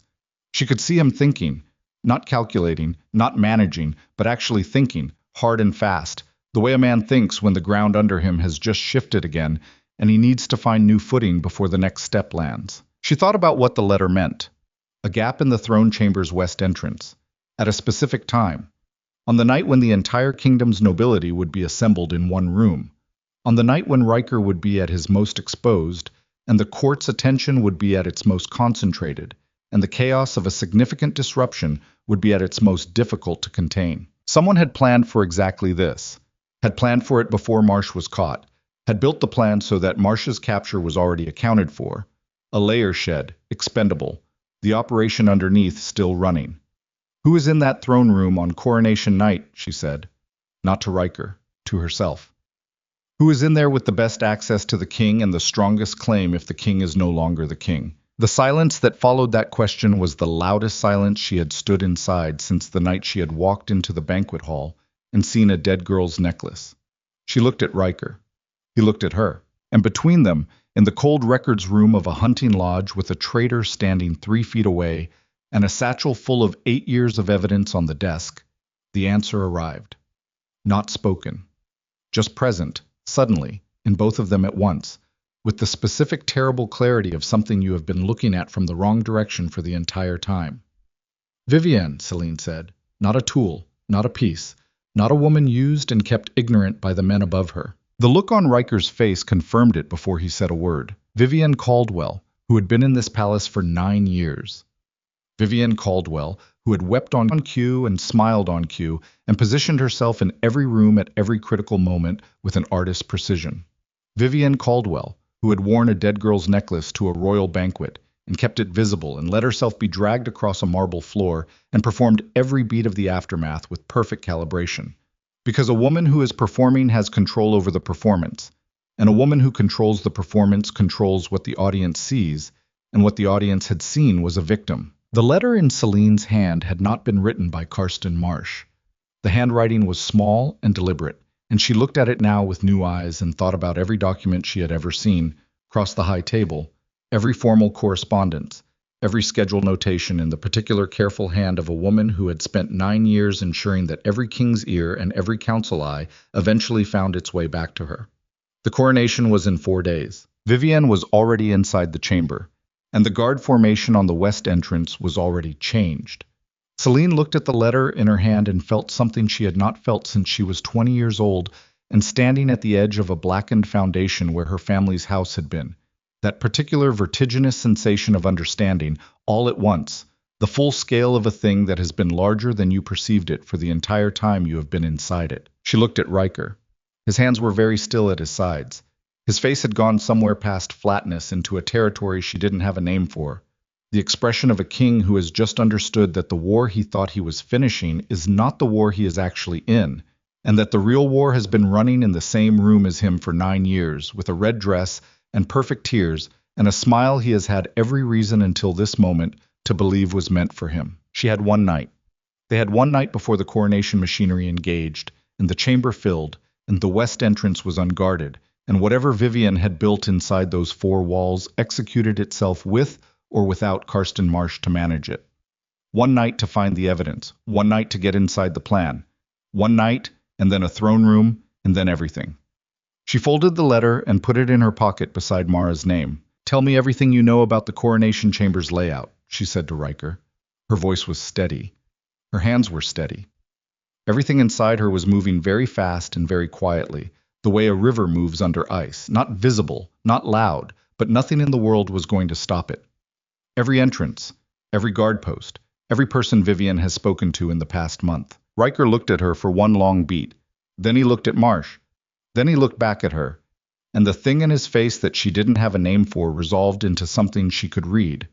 She could see him thinking, not calculating, not managing, but actually thinking, hard and fast, the way a man thinks when the ground under him has just shifted again and he needs to find new footing before the next step lands. She thought about what the letter meant. A gap in the throne chamber's west entrance, at a specific time, on the night when the entire kingdom's nobility would be assembled in one room. On the night when Riker would be at his most exposed, and the court's attention would be at its most concentrated, and the chaos of a significant disruption would be at its most difficult to contain. Someone had planned for exactly this, had planned for it before Marsh was caught, had built the plan so that Marsh's capture was already accounted for, a layer shed, expendable, the operation underneath still running. Who is in that throne room on coronation night, she said. Not to Riker, to herself. Who is in there with the best access to the king and the strongest claim if the king is no longer the king? The silence that followed that question was the loudest silence she had stood inside since the night she had walked into the banquet hall and seen a dead girl's necklace. She looked at Riker. He looked at her. And between them, in the cold records room of a hunting lodge with a traitor standing 3 feet away and a satchel full of 8 years of evidence on the desk, the answer arrived. Not spoken. Just present, suddenly, in both of them at once, with the specific terrible clarity of something you have been looking at from the wrong direction for the entire time. Vivienne, Celine said, not a tool, not a piece, not a woman used and kept ignorant by the men above her. The look on Riker's face confirmed it before he said a word. Vivienne Caldwell, who had been in this palace for 9 years. Vivienne Caldwell, who had wept on cue and smiled on cue and positioned herself in every room at every critical moment with an artist's precision. Vivienne Caldwell, who had worn a dead girl's necklace to a royal banquet and kept it visible and let herself be dragged across a marble floor and performed every beat of the aftermath with perfect calibration. Because a woman who is performing has control over the performance, and a woman who controls the performance controls what the audience sees, and what the audience had seen was a victim. The letter in Celine's hand had not been written by Karsten Marsh. The handwriting was small and deliberate, and she looked at it now with new eyes and thought about every document she had ever seen, across the high table, every formal correspondence, every scheduled notation in the particular careful hand of a woman who had spent 9 years ensuring that every king's ear and every council eye eventually found its way back to her. The coronation was in 4 days. Vivienne was already inside the chamber, and the guard formation on the west entrance was already changed. Celine looked at the letter in her hand and felt something she had not felt since she was 20 years old and standing at the edge of a blackened foundation where her family's house had been. That particular vertiginous sensation of understanding, all at once, the full scale of a thing that has been larger than you perceived it for the entire time you have been inside it. She looked at Riker. His hands were very still at his sides. His face had gone somewhere past flatness into a territory she didn't have a name for. The expression of a king who has just understood that the war he thought he was finishing is not the war he is actually in, and that the real war has been running in the same room as him for 9 years, with a red dress and perfect tears and a smile he has had every reason until this moment to believe was meant for him. She had one night. They had one night before the coronation machinery engaged, and the chamber filled, and the west entrance was unguarded, and whatever Vivienne had built inside those 4 walls executed itself with or without Karsten Marsh to manage it. One night to find the evidence, one night to get inside the plan, one night, and then a throne room, and then everything. She folded the letter and put it in her pocket beside Mara's name. "Tell me everything you know about the coronation chamber's layout," she said to Riker. Her voice was steady. Her hands were steady. Everything inside her was moving very fast and very quietly, the way a river moves under ice, not visible, not loud, but nothing in the world was going to stop it. Every entrance, every guard post, every person Vivienne has spoken to in the past month. Riker looked at her for one long beat. Then he looked at Marsh. Then he looked back at her, and the thing in his face that she didn't have a name for resolved into something she could read.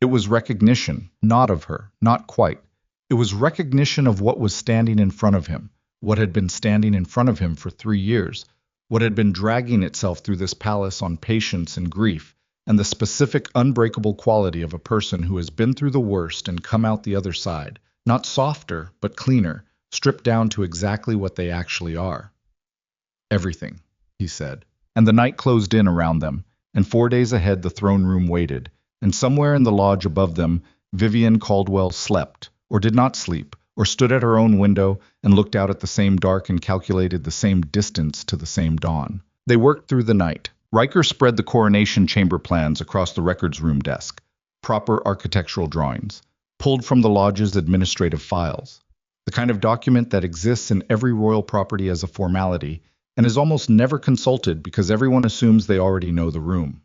It was recognition, not of her, not quite. It was recognition of what was standing in front of him, what had been standing in front of him for 3 years, what had been dragging itself through this palace on patience and grief, and the specific unbreakable quality of a person who has been through the worst and come out the other side, not softer, but cleaner, stripped down to exactly what they actually are. "Everything," he said. And the night closed in around them, and 4 days ahead the throne room waited, and somewhere in the lodge above them, Vivienne Caldwell slept, or did not sleep, or stood at her own window and looked out at the same dark and calculated the same distance to the same dawn. They worked through the night. Riker spread the coronation chamber plans across the records room desk, proper architectural drawings, pulled from the lodge's administrative files, the kind of document that exists in every royal property as a formality, and is almost never consulted because everyone assumes they already know the room.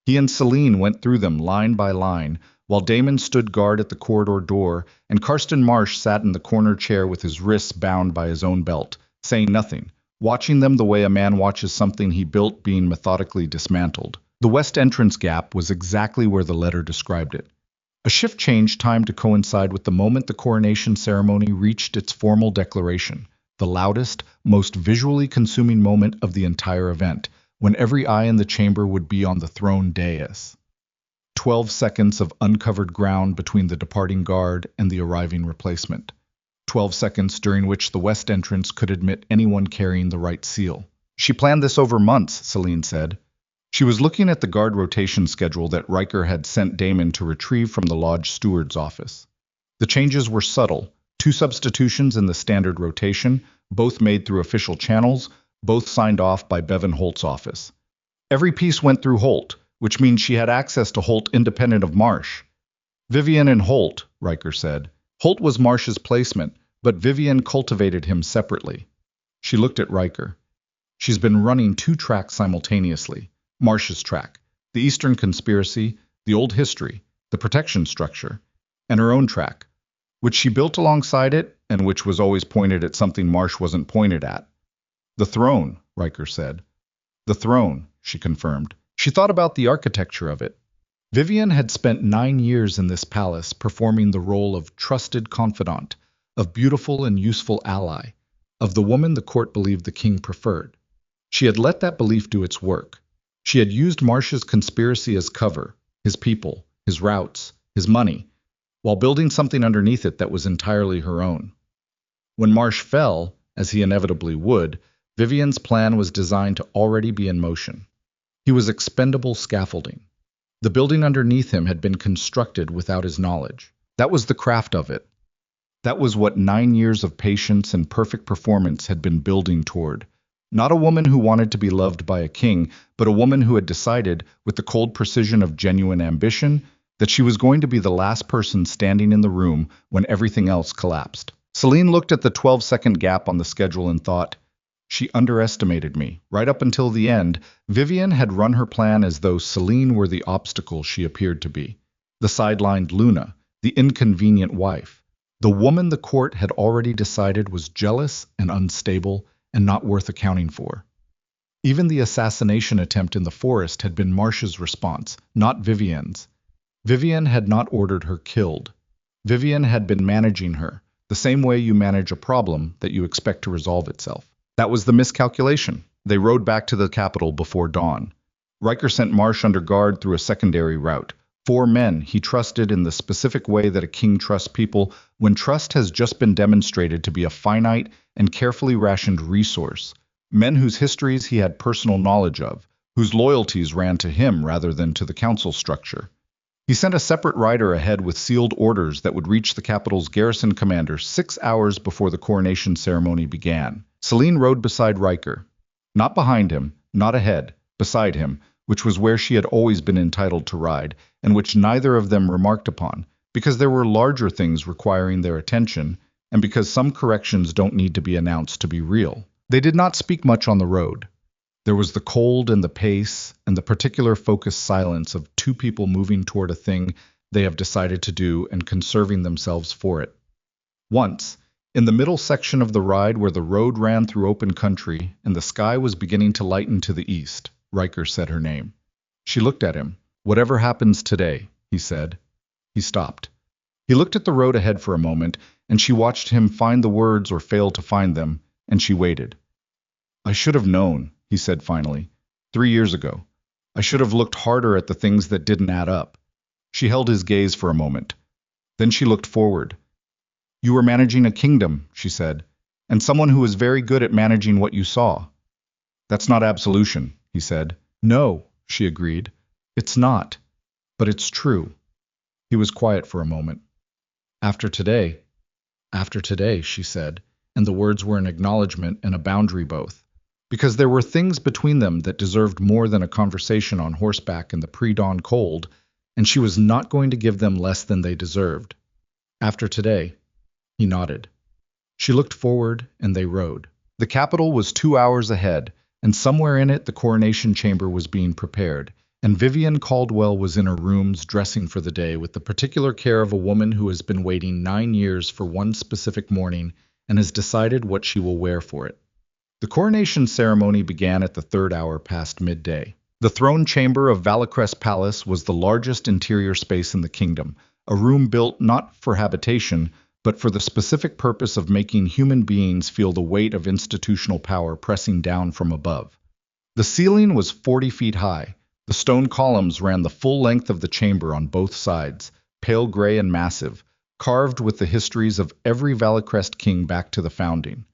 He and Celine went through them line by line, while Damon stood guard at the corridor door, and Karsten Marsh sat in the corner chair with his wrists bound by his own belt, saying nothing, watching them the way a man watches something he built being methodically dismantled. The west entrance gap was exactly where the letter described it. A shift change timed to coincide with the moment the coronation ceremony reached its formal declaration, the loudest, most visually consuming moment of the entire event, when every eye in the chamber would be on the throne dais. 12 seconds of uncovered ground between the departing guard and the arriving replacement. 12 seconds during which the west entrance could admit anyone carrying the right seal. She planned this over months, Celine said. She was looking at the guard rotation schedule that Riker had sent Damon to retrieve from the lodge steward's office. The changes were subtle, 2 substitutions in the standard rotation, both made through official channels, both signed off by Bevan Holt's office. Every piece went through Holt, which means she had access to Holt independent of Marsh. Vivian and Holt, Riker said. Holt was Marsh's placement, but Vivian cultivated him separately. She looked at Riker. She's been running 2 tracks simultaneously. Marsh's track, the Eastern Conspiracy, the old history, the protection structure, and her own track, which she built alongside it and which was always pointed at something Marsh wasn't pointed at. The throne, Riker said. The throne, she confirmed. She thought about the architecture of it. Vivian had spent 9 years in this palace performing the role of trusted confidant, of beautiful and useful ally, of the woman the court believed the king preferred. She had let that belief do its work. She had used Marsh's conspiracy as cover, his people, his routes, his money, while building something underneath it that was entirely her own. When Marsh fell, as he inevitably would, Vivian's plan was designed to already be in motion. He was expendable scaffolding. The building underneath him had been constructed without his knowledge. That was the craft of it. That was what 9 years of patience and perfect performance had been building toward. Not a woman who wanted to be loved by a king, but a woman who had decided, with the cold precision of genuine ambition, that she was going to be the last person standing in the room when everything else collapsed. Celine looked at the 12-second gap on the schedule and thought, she underestimated me. Right up until the end, Vivian had run her plan as though Celine were the obstacle she appeared to be. The sidelined Luna, the inconvenient wife. The woman the court had already decided was jealous and unstable and not worth accounting for. Even the assassination attempt in the forest had been Marsh's response, not Vivian's. Vivian had not ordered her killed. Vivian had been managing her, the same way you manage a problem that you expect to resolve itself. That was the miscalculation. They rode back to the capital before dawn. Riker sent Marsh under guard through a secondary route. 4 men he trusted in the specific way that a king trusts people when trust has just been demonstrated to be a finite and carefully rationed resource. Men whose histories he had personal knowledge of, whose loyalties ran to him rather than to the council structure. He sent a separate rider ahead with sealed orders that would reach the capital's garrison commander 6 hours before the coronation ceremony began. Celine rode beside Riker. Not behind him, not ahead, beside him, which was where she had always been entitled to ride, and which neither of them remarked upon, because there were larger things requiring their attention, and because some corrections don't need to be announced to be real. They did not speak much on the road. There was the cold and the pace, and the particular focused silence of 2 people moving toward a thing they have decided to do and conserving themselves for it. Once, in the middle section of the ride where the road ran through open country and the sky was beginning to lighten to the east, Riker said her name. She looked at him. Whatever happens today, he said. He stopped. He looked at the road ahead for a moment, and she watched him find the words or fail to find them, and she waited. I should have known, he said finally. 3 years ago. I should have looked harder at the things that didn't add up. She held his gaze for a moment. Then she looked forward. You were managing a kingdom, she said, and someone who was very good at managing what you saw. That's not absolution, he said. No, she agreed. It's not. But it's true. He was quiet for a moment. After today, she said, and the words were an acknowledgement and a boundary both, because there were things between them that deserved more than a conversation on horseback in the pre-dawn cold, and she was not going to give them less than they deserved. After today, he nodded. She looked forward, and they rode. The capital was 2 hours ahead, and somewhere in it the coronation chamber was being prepared, and Vivian Caldwell was in her rooms dressing for the day with the particular care of a woman who has been waiting 9 years for one specific morning and has decided what she will wear for it. The coronation ceremony began at the third hour past midday. The throne chamber of Valicrest Palace was the largest interior space in the kingdom, a room built not for habitation, but for the specific purpose of making human beings feel the weight of institutional power pressing down from above. The ceiling was 40 feet high. The stone columns ran the full length of the chamber on both sides, pale gray and massive, carved with the histories of every Valicrest king back to the founding.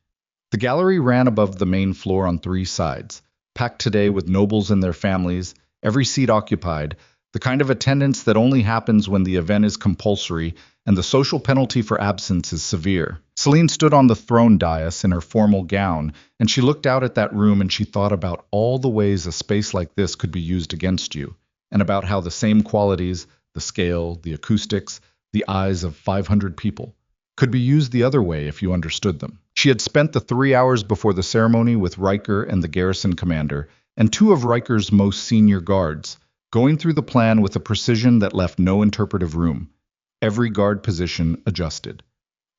The gallery ran above the main floor on three sides, packed today with nobles and their families, every seat occupied, the kind of attendance that only happens when the event is compulsory and the social penalty for absence is severe. Celine stood on the throne dais in her formal gown, and she looked out at that room and she thought about all the ways a space like this could be used against you, and about how the same qualities, the scale, the acoustics, the eyes of 500 people, could be used the other way if you understood them. She had spent the 3 hours before the ceremony with Riker and the garrison commander, and two of Riker's most senior guards, going through the plan with a precision that left no interpretive room. Every guard position adjusted.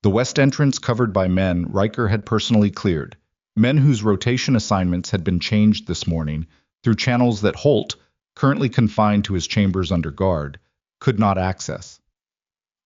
The west entrance covered by men Riker had personally cleared, men whose rotation assignments had been changed this morning through channels that Holt, currently confined to his chambers under guard, could not access.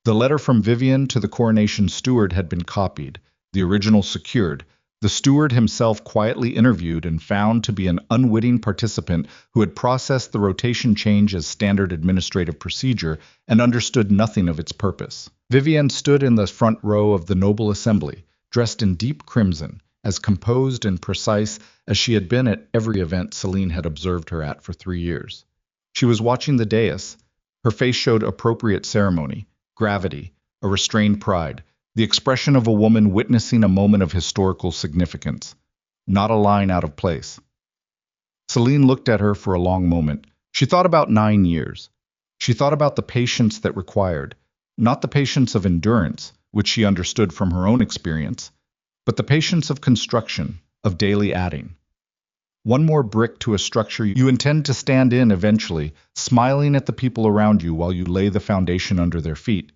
The letter from Vivian to the coronation steward had been copied, the original secured, the steward himself quietly interviewed and found to be an unwitting participant who had processed the rotation change as standard administrative procedure and understood nothing of its purpose. Vivian stood in the front row of the noble assembly, dressed in deep crimson, as composed and precise as she had been at every event Celine had observed her at for 3 years. She was watching the dais. Her face showed appropriate ceremony, gravity, a restrained pride, the expression of a woman witnessing a moment of historical significance, not a line out of place. Celine looked at her for a long moment. She thought about 9 years. She thought about the patience that required, not the patience of endurance, which she understood from her own experience, but the patience of construction, of daily adding. One more brick to a structure you intend to stand in eventually, smiling at the people around you while you lay the foundation under their feet.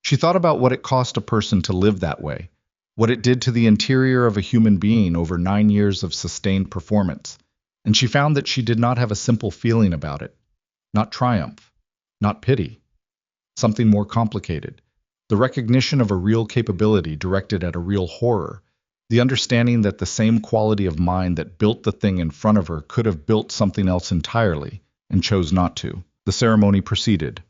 She thought about what it cost a person to live that way, what it did to the interior of a human being over 9 years of sustained performance, and she found that she did not have a simple feeling about it, not triumph, not pity, something more complicated, the recognition of a real capability directed at a real horror, the understanding that the same quality of mind that built the thing in front of her could have built something else entirely, and chose not to. The ceremony proceeded.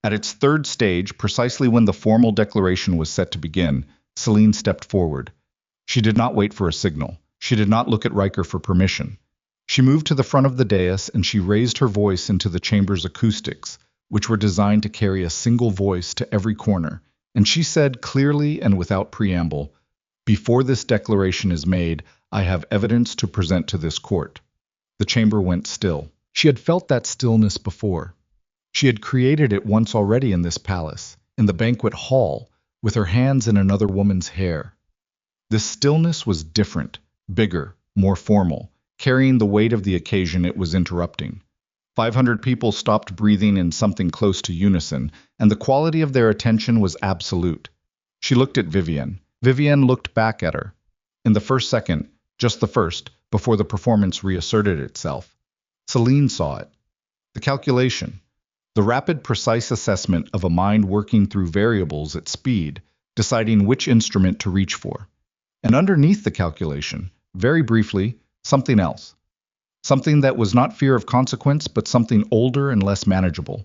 At its third stage, precisely when the formal declaration was set to begin, Celine stepped forward. She did not wait for a signal. She did not look at Riker for permission. She moved to the front of the dais and she raised her voice into the chamber's acoustics, which were designed to carry a single voice to every corner, and she said clearly and without preamble, "Before this declaration is made, I have evidence to present to this court." The chamber went still. She had felt that stillness before. She had created it once already in this palace, in the banquet hall, with her hands in another woman's hair. This stillness was different, bigger, more formal, carrying the weight of the occasion it was interrupting. 500 people stopped breathing in something close to unison, and the quality of their attention was absolute. She looked at Vivian. Vivian looked back at her. In the first second, just the first, before the performance reasserted itself, Celine saw it. The calculation. The rapid, precise assessment of a mind working through variables at speed, deciding which instrument to reach for. And underneath the calculation, very briefly, something else. Something that was not fear of consequence, but something older and less manageable.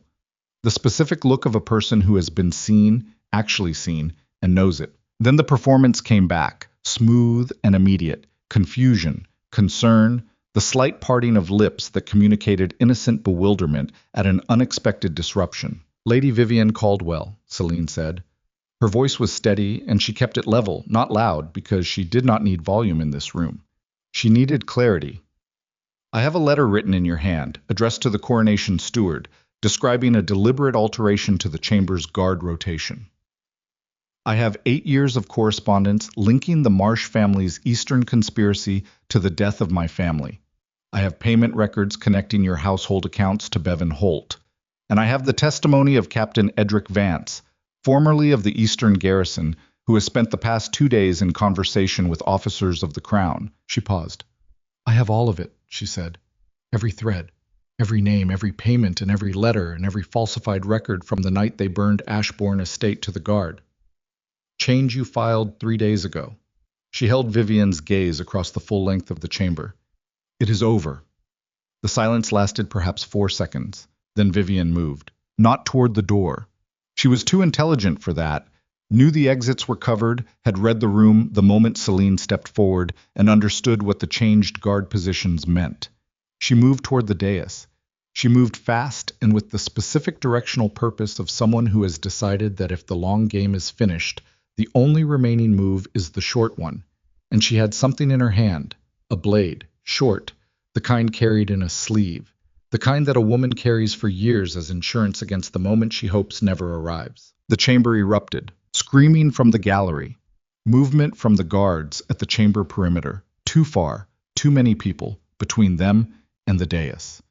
The specific look of a person who has been seen, actually seen, and knows it. Then the performance came back, smooth and immediate. Confusion, concern, the slight parting of lips that communicated innocent bewilderment at an unexpected disruption. "Lady Vivian Caldwell," Celine said. Her voice was steady, and she kept it level, not loud, because she did not need volume in this room. She needed clarity. "I have a letter written in your hand, addressed to the coronation steward, describing a deliberate alteration to the chamber's guard rotation. I have 8 years of correspondence linking the Marsh family's Eastern conspiracy to the death of my family. I have payment records connecting your household accounts to Bevan Holt. And I have the testimony of Captain Edric Vance, formerly of the Eastern Garrison, who has spent the past 2 days in conversation with officers of the Crown. She paused. I have all of it, she said. Every thread, every name, every payment, and every letter, and every falsified record from the night they burned Ashbourne Estate to the guard. Change you filed 3 days ago. She held Vivian's gaze across the full length of the chamber. It is over. The silence lasted perhaps 4 seconds. Then Vivian moved, not toward the door. She was too intelligent for that, knew the exits were covered, had read the room the moment Celine stepped forward, and understood what the changed guard positions meant. She moved toward the dais. She moved fast and with the specific directional purpose of someone who has decided that if the long game is finished, the only remaining move is the short one. And she had something in her hand, a blade, short, the kind carried in a sleeve, the kind that a woman carries for years as insurance against the moment she hopes never arrives. The chamber erupted, screaming from the gallery. Movement from the guards at the chamber perimeter. Too far, too many people, between them and the dais.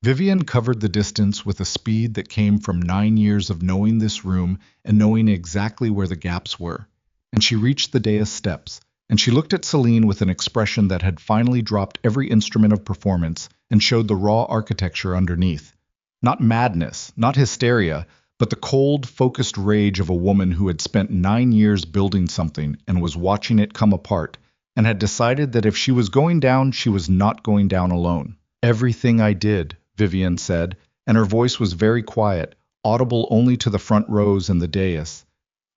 Vivian covered the distance with a speed that came from 9 years of knowing this room and knowing exactly where the gaps were. And she reached the dais steps, and she looked at Celine with an expression that had finally dropped every instrument of performance and showed the raw architecture underneath. Not madness, not hysteria, but the cold, focused rage of a woman who had spent 9 years building something and was watching it come apart, and had decided that if she was going down, she was not going down alone. Everything I did, Vivian said, and her voice was very quiet, audible only to the front rows and the dais.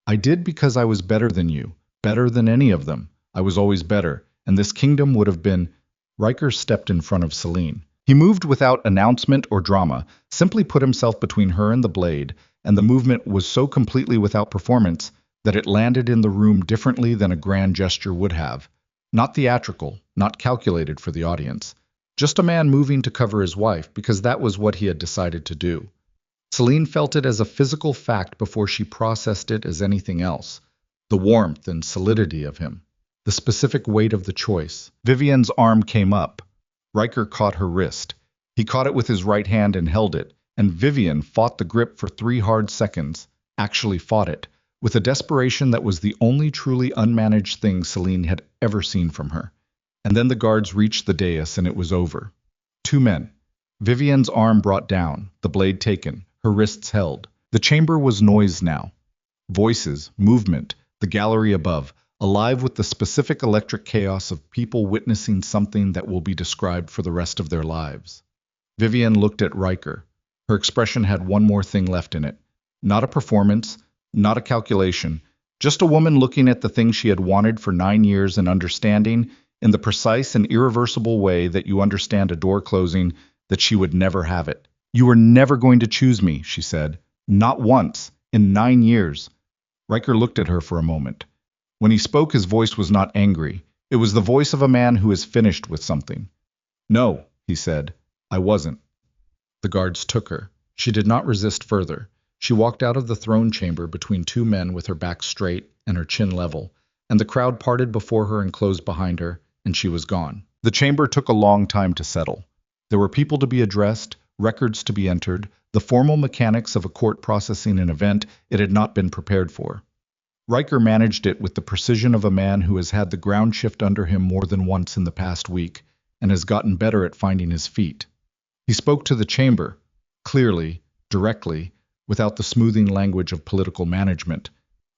I did because I was better than you, better than any of them. I was always better, and this kingdom would have been... Riker stepped in front of Celine. He moved without announcement or drama, simply put himself between her and the blade, and the movement was so completely without performance that it landed in the room differently than a grand gesture would have. Not theatrical, not calculated for the audience. Just a man moving to cover his wife, because that was what he had decided to do. Celine felt it as a physical fact before she processed it as anything else. The warmth and solidity of him. The specific weight of the choice. Vivian's arm came up. Riker caught her wrist. He caught it with his right hand and held it, and Vivian fought the grip for 3 hard seconds, actually fought it, with a desperation that was the only truly unmanaged thing Celine had ever seen from her. And then the guards reached the dais and it was over. 2 men. Vivian's arm brought down, the blade taken, her wrists held. The chamber was noise now. Voices, movement, the gallery above, alive with the specific electric chaos of people witnessing something that will be described for the rest of their lives. Vivian looked at Riker. Her expression had one more thing left in it. Not a performance, not a calculation, just a woman looking at the thing she had wanted for 9 years and understanding, in the precise and irreversible way that you understand a door closing, that she would never have it. You were never going to choose me, she said. Not once, in 9 years. Riker looked at her for a moment. When he spoke, his voice was not angry. It was the voice of a man who is finished with something. No, he said. I wasn't. The guards took her. She did not resist further. She walked out of the throne chamber between 2 men with her back straight and her chin level, and the crowd parted before her and closed behind her, and she was gone. The chamber took a long time to settle. There were people to be addressed, records to be entered, the formal mechanics of a court processing an event it had not been prepared for. Riker managed it with the precision of a man who has had the ground shift under him more than once in the past week, and has gotten better at finding his feet. He spoke to the chamber, clearly, directly, without the smoothing language of political management,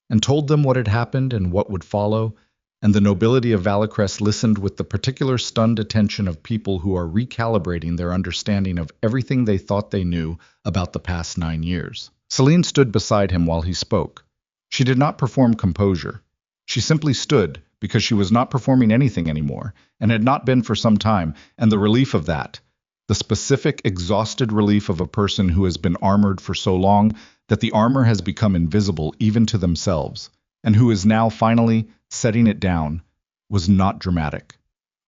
and told them what had happened and what would follow, and the nobility of Valicrest listened with the particular stunned attention of people who are recalibrating their understanding of everything they thought they knew about the past 9 years. Celine stood beside him while he spoke. She did not perform composure. She simply stood, because she was not performing anything anymore, and had not been for some time, and the relief of that, the specific, exhausted relief of a person who has been armored for so long that the armor has become invisible even to themselves, and who is now finally setting it down, was not dramatic.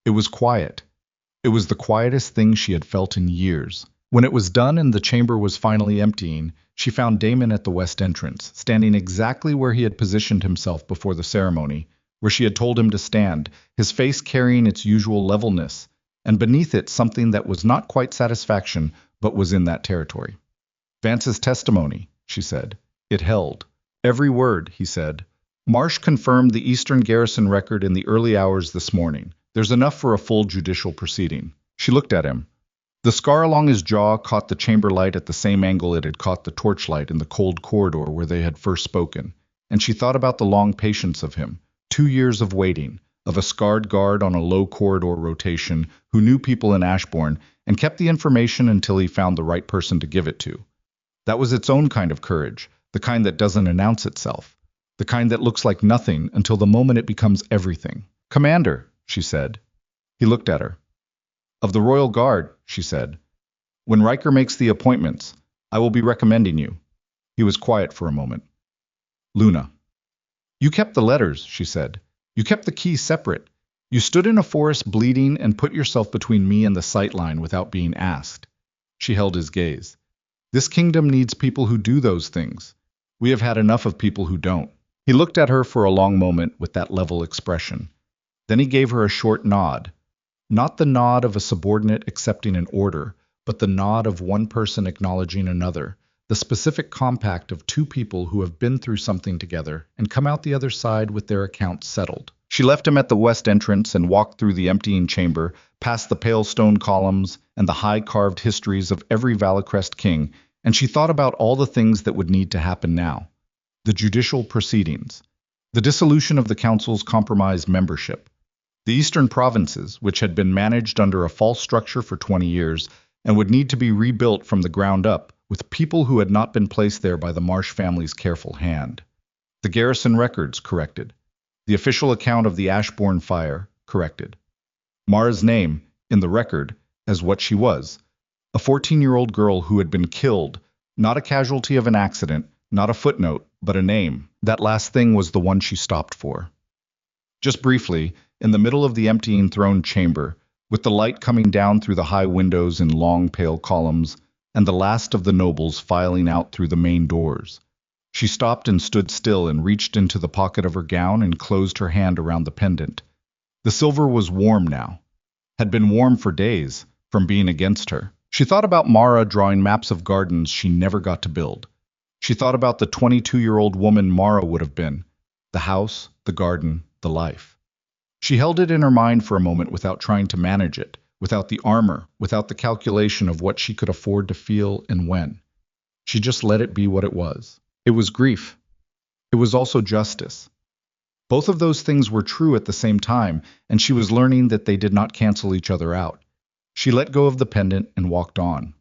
It was quiet. It was the quietest thing she had felt in years. When it was done and the chamber was finally emptying, she found Damon at the west entrance, standing exactly where he had positioned himself before the ceremony, where she had told him to stand, his face carrying its usual levelness, and beneath it something that was not quite satisfaction, but was in that territory. Vance's testimony, she said. It held. Every word, he said. Marsh confirmed the Eastern Garrison record in the early hours this morning. There's enough for a full judicial proceeding. She looked at him. The scar along his jaw caught the chamber light at the same angle it had caught the torchlight in the cold corridor where they had first spoken, and she thought about the long patience of him, 2 years of waiting, of a scarred guard on a low corridor rotation who knew people in Ashbourne and kept the information until he found the right person to give it to. That was its own kind of courage, the kind that doesn't announce itself, the kind that looks like nothing until the moment it becomes everything. "Commander," she said. He looked at her. "Of the Royal Guard," she said. "When Riker makes the appointments, I will be recommending you." He was quiet for a moment. "Luna." "You kept the letters," she said. "You kept the keys separate. You stood in a forest bleeding and put yourself between me and the sight line without being asked." She held his gaze. "This kingdom needs people who do those things. We have had enough of people who don't." He looked at her for a long moment with that level expression. Then he gave her a short nod. Not the nod of a subordinate accepting an order, but the nod of one person acknowledging another, the specific compact of two people who have been through something together and come out the other side with their accounts settled. She left him at the west entrance and walked through the emptying chamber, past the pale stone columns and the high-carved histories of every Valacrest king, and she thought about all the things that would need to happen now. The judicial proceedings, the dissolution of the council's compromised membership, the eastern provinces, which had been managed under a false structure for 20 years and would need to be rebuilt from the ground up with people who had not been placed there by the Marsh family's careful hand. The garrison records corrected. The official account of the Ashbourne fire corrected. Mara's name, in the record, as what she was, a 14-year-old girl who had been killed, not a casualty of an accident, not a footnote, but a name. That last thing was the one she stopped for. Just briefly, in the middle of the emptying throne chamber, with the light coming down through the high windows in long pale columns, and the last of the nobles filing out through the main doors, she stopped and stood still and reached into the pocket of her gown and closed her hand around the pendant. The silver was warm now, had been warm for days, from being against her. She thought about Mara drawing maps of gardens she never got to build. She thought about the 22-year-old woman Mara would have been, the house, the garden, the life. She held it in her mind for a moment without trying to manage it, without the armor, without the calculation of what she could afford to feel and when. She just let it be what it was. It was grief. It was also justice. Both of those things were true at the same time, and she was learning that they did not cancel each other out. She let go of the pendant and walked on.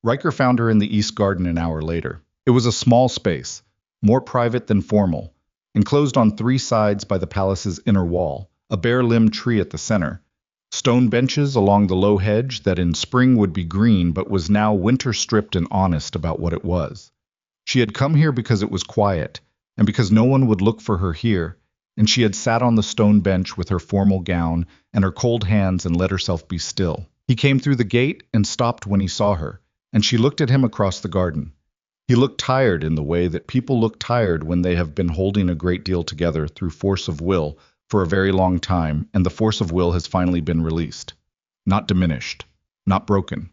Riker found her in the East Garden an hour later. It was a small space, more private than formal, enclosed on 3 sides by the palace's inner wall, a bare-limbed tree at the center, stone benches along the low hedge that in spring would be green but was now winter-stripped and honest about what it was. She had come here because it was quiet, and because no one would look for her here, and she had sat on the stone bench with her formal gown and her cold hands and let herself be still. He came through the gate and stopped when he saw her, and she looked at him across the garden. He looked tired in the way that people look tired when they have been holding a great deal together through force of will for a very long time, and the force of will has finally been released. Not diminished, not broken.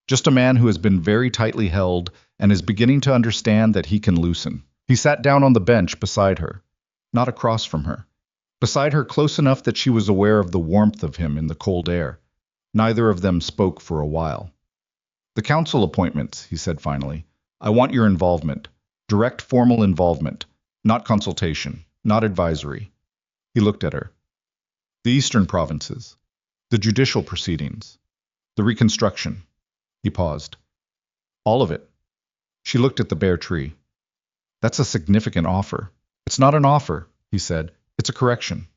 Just a man who has been very tightly held and is beginning to understand that he can loosen. He sat down on the bench beside her, not across from her. Beside her close enough that she was aware of the warmth of him in the cold air. Neither of them spoke for a while. "The council appointments," he said finally. "I want your involvement. Direct formal involvement. Not consultation. Not advisory." He looked at her. "The eastern provinces. The judicial proceedings. The reconstruction." He paused. "All of it." She looked at the bare tree. "That's a significant offer." "It's not an offer," he said. "It's a correction."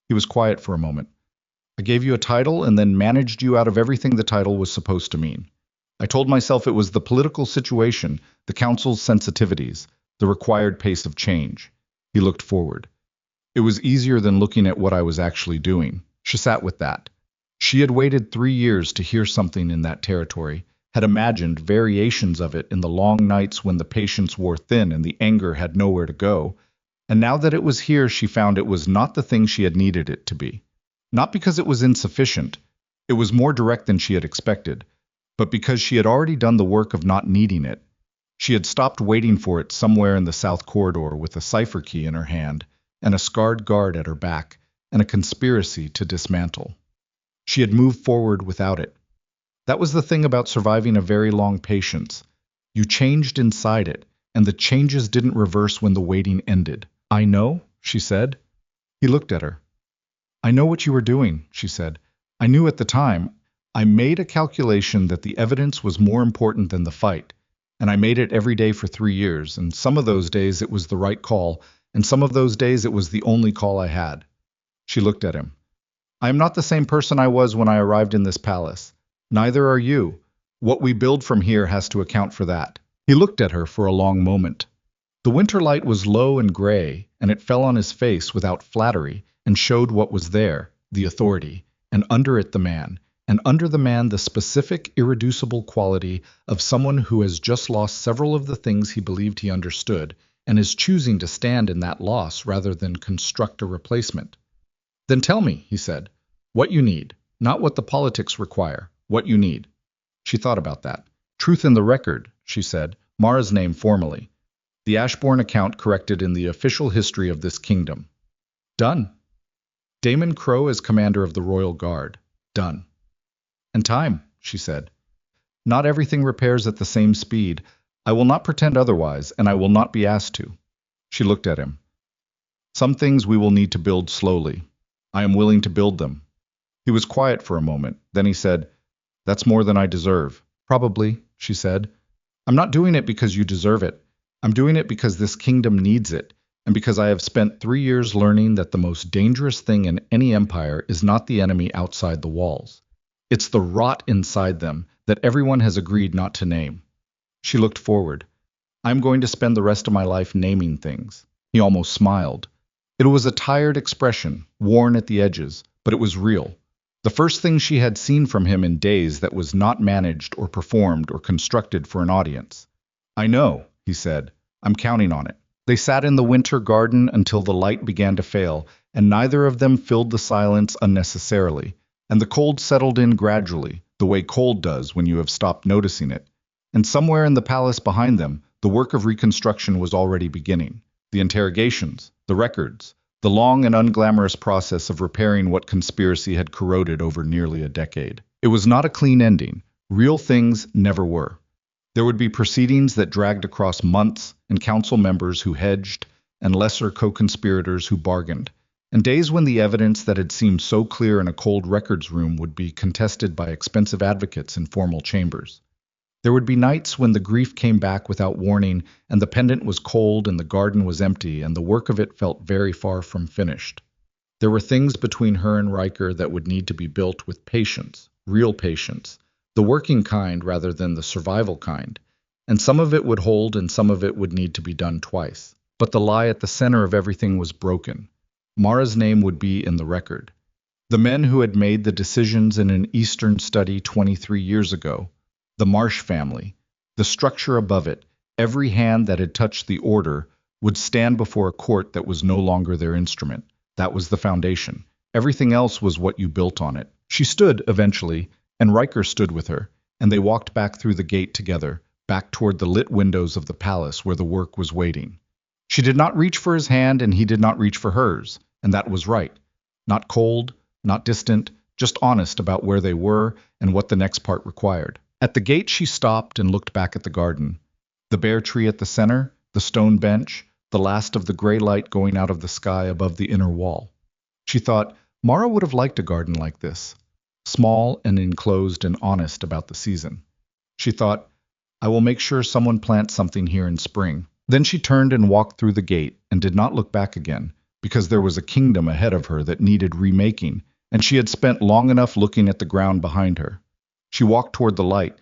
He was quiet for a moment. "I gave you a title and then managed you out of everything the title was supposed to mean. I told myself it was the political situation, the council's sensitivities, the required pace of change." He looked forward. "It was easier than looking at what I was actually doing." She sat with that. She had waited 3 years to hear something in that territory, had imagined variations of it in the long nights when the patience wore thin and the anger had nowhere to go, and now that it was here she found it was not the thing she had needed it to be. Not because it was insufficient, it was more direct than she had expected, but because she had already done the work of not needing it. She had stopped waiting for it somewhere in the south corridor with a cipher key in her hand, and a scarred guard at her back, and a conspiracy to dismantle. She had moved forward without it. That was the thing about surviving a very long patience. You changed inside it, and the changes didn't reverse when the waiting ended. "I know," she said. He looked at her. "I know what you were doing," she said. "I knew at the time. I made a calculation that the evidence was more important than the fight, and I made it every day for 3 years, and some of those days it was the right call, and some of those days it was the only call I had." She looked at him. "I am not the same person I was when I arrived in this palace. Neither are you. What we build from here has to account for that." He looked at her for a long moment. The winter light was low and gray, and it fell on his face without flattery, and showed what was there, the authority, and under it the man, and under the man the specific, irreducible quality of someone who has just lost several of the things he believed he understood, and is choosing to stand in that loss rather than construct a replacement. "Then tell me," he said, "what you need, not what the politics require, what you need." She thought about that. "Truth in the record," she said, Mara's name formally. "The Ashbourne account corrected in the official history of this kingdom." "Done." "Damon Crowe as commander of the Royal Guard." "Done." "And time," she said. "Not everything repairs at the same speed. I will not pretend otherwise, and I will not be asked to." She looked at him. "Some things we will need to build slowly. I am willing to build them." He was quiet for a moment. Then he said, "That's more than I deserve." "Probably," she said. "I'm not doing it because you deserve it. I'm doing it because this kingdom needs it, and because I have spent 3 years learning that the most dangerous thing in any empire is not the enemy outside the walls. It's the rot inside them that everyone has agreed not to name." She looked forward. "I'm going to spend the rest of my life naming things." He almost smiled. It was a tired expression, worn at the edges, but it was real. The first thing she had seen from him in days that was not managed or performed or constructed for an audience. "I know," he said. "I'm counting on it." They sat in the winter garden until the light began to fail, and neither of them filled the silence unnecessarily, and the cold settled in gradually, the way cold does when you have stopped noticing it. And somewhere in the palace behind them, the work of reconstruction was already beginning. The interrogations, the records, the long and unglamorous process of repairing what conspiracy had corroded over nearly a decade. It was not a clean ending. Real things never were. There would be proceedings that dragged across months, and council members who hedged, and lesser co-conspirators who bargained, and days when the evidence that had seemed so clear in a cold records room would be contested by expensive advocates in formal chambers. There would be nights when the grief came back without warning, and the pendant was cold and the garden was empty, and the work of it felt very far from finished. There were things between her and Riker that would need to be built with patience, real patience, the working kind rather than the survival kind, and some of it would hold and some of it would need to be done twice. But the lie at the center of everything was broken. Mara's name would be in the record. The men who had made the decisions in an Eastern study 23 years ago, the Marsh family, the structure above it, every hand that had touched the order, would stand before a court that was no longer their instrument. That was the foundation. Everything else was what you built on it. She stood, eventually, and Riker stood with her, and they walked back through the gate together, back toward the lit windows of the palace where the work was waiting. She did not reach for his hand, and he did not reach for hers, and that was right. Not cold, not distant, just honest about where they were and what the next part required. At the gate she stopped and looked back at the garden. The bare tree at the center, the stone bench, the last of the gray light going out of the sky above the inner wall. She thought, Mara would have liked a garden like this, small and enclosed and honest about the season. She thought, I will make sure someone plants something here in spring. Then she turned and walked through the gate and did not look back again, because there was a kingdom ahead of her that needed remaking, and she had spent long enough looking at the ground behind her. She walked toward the light,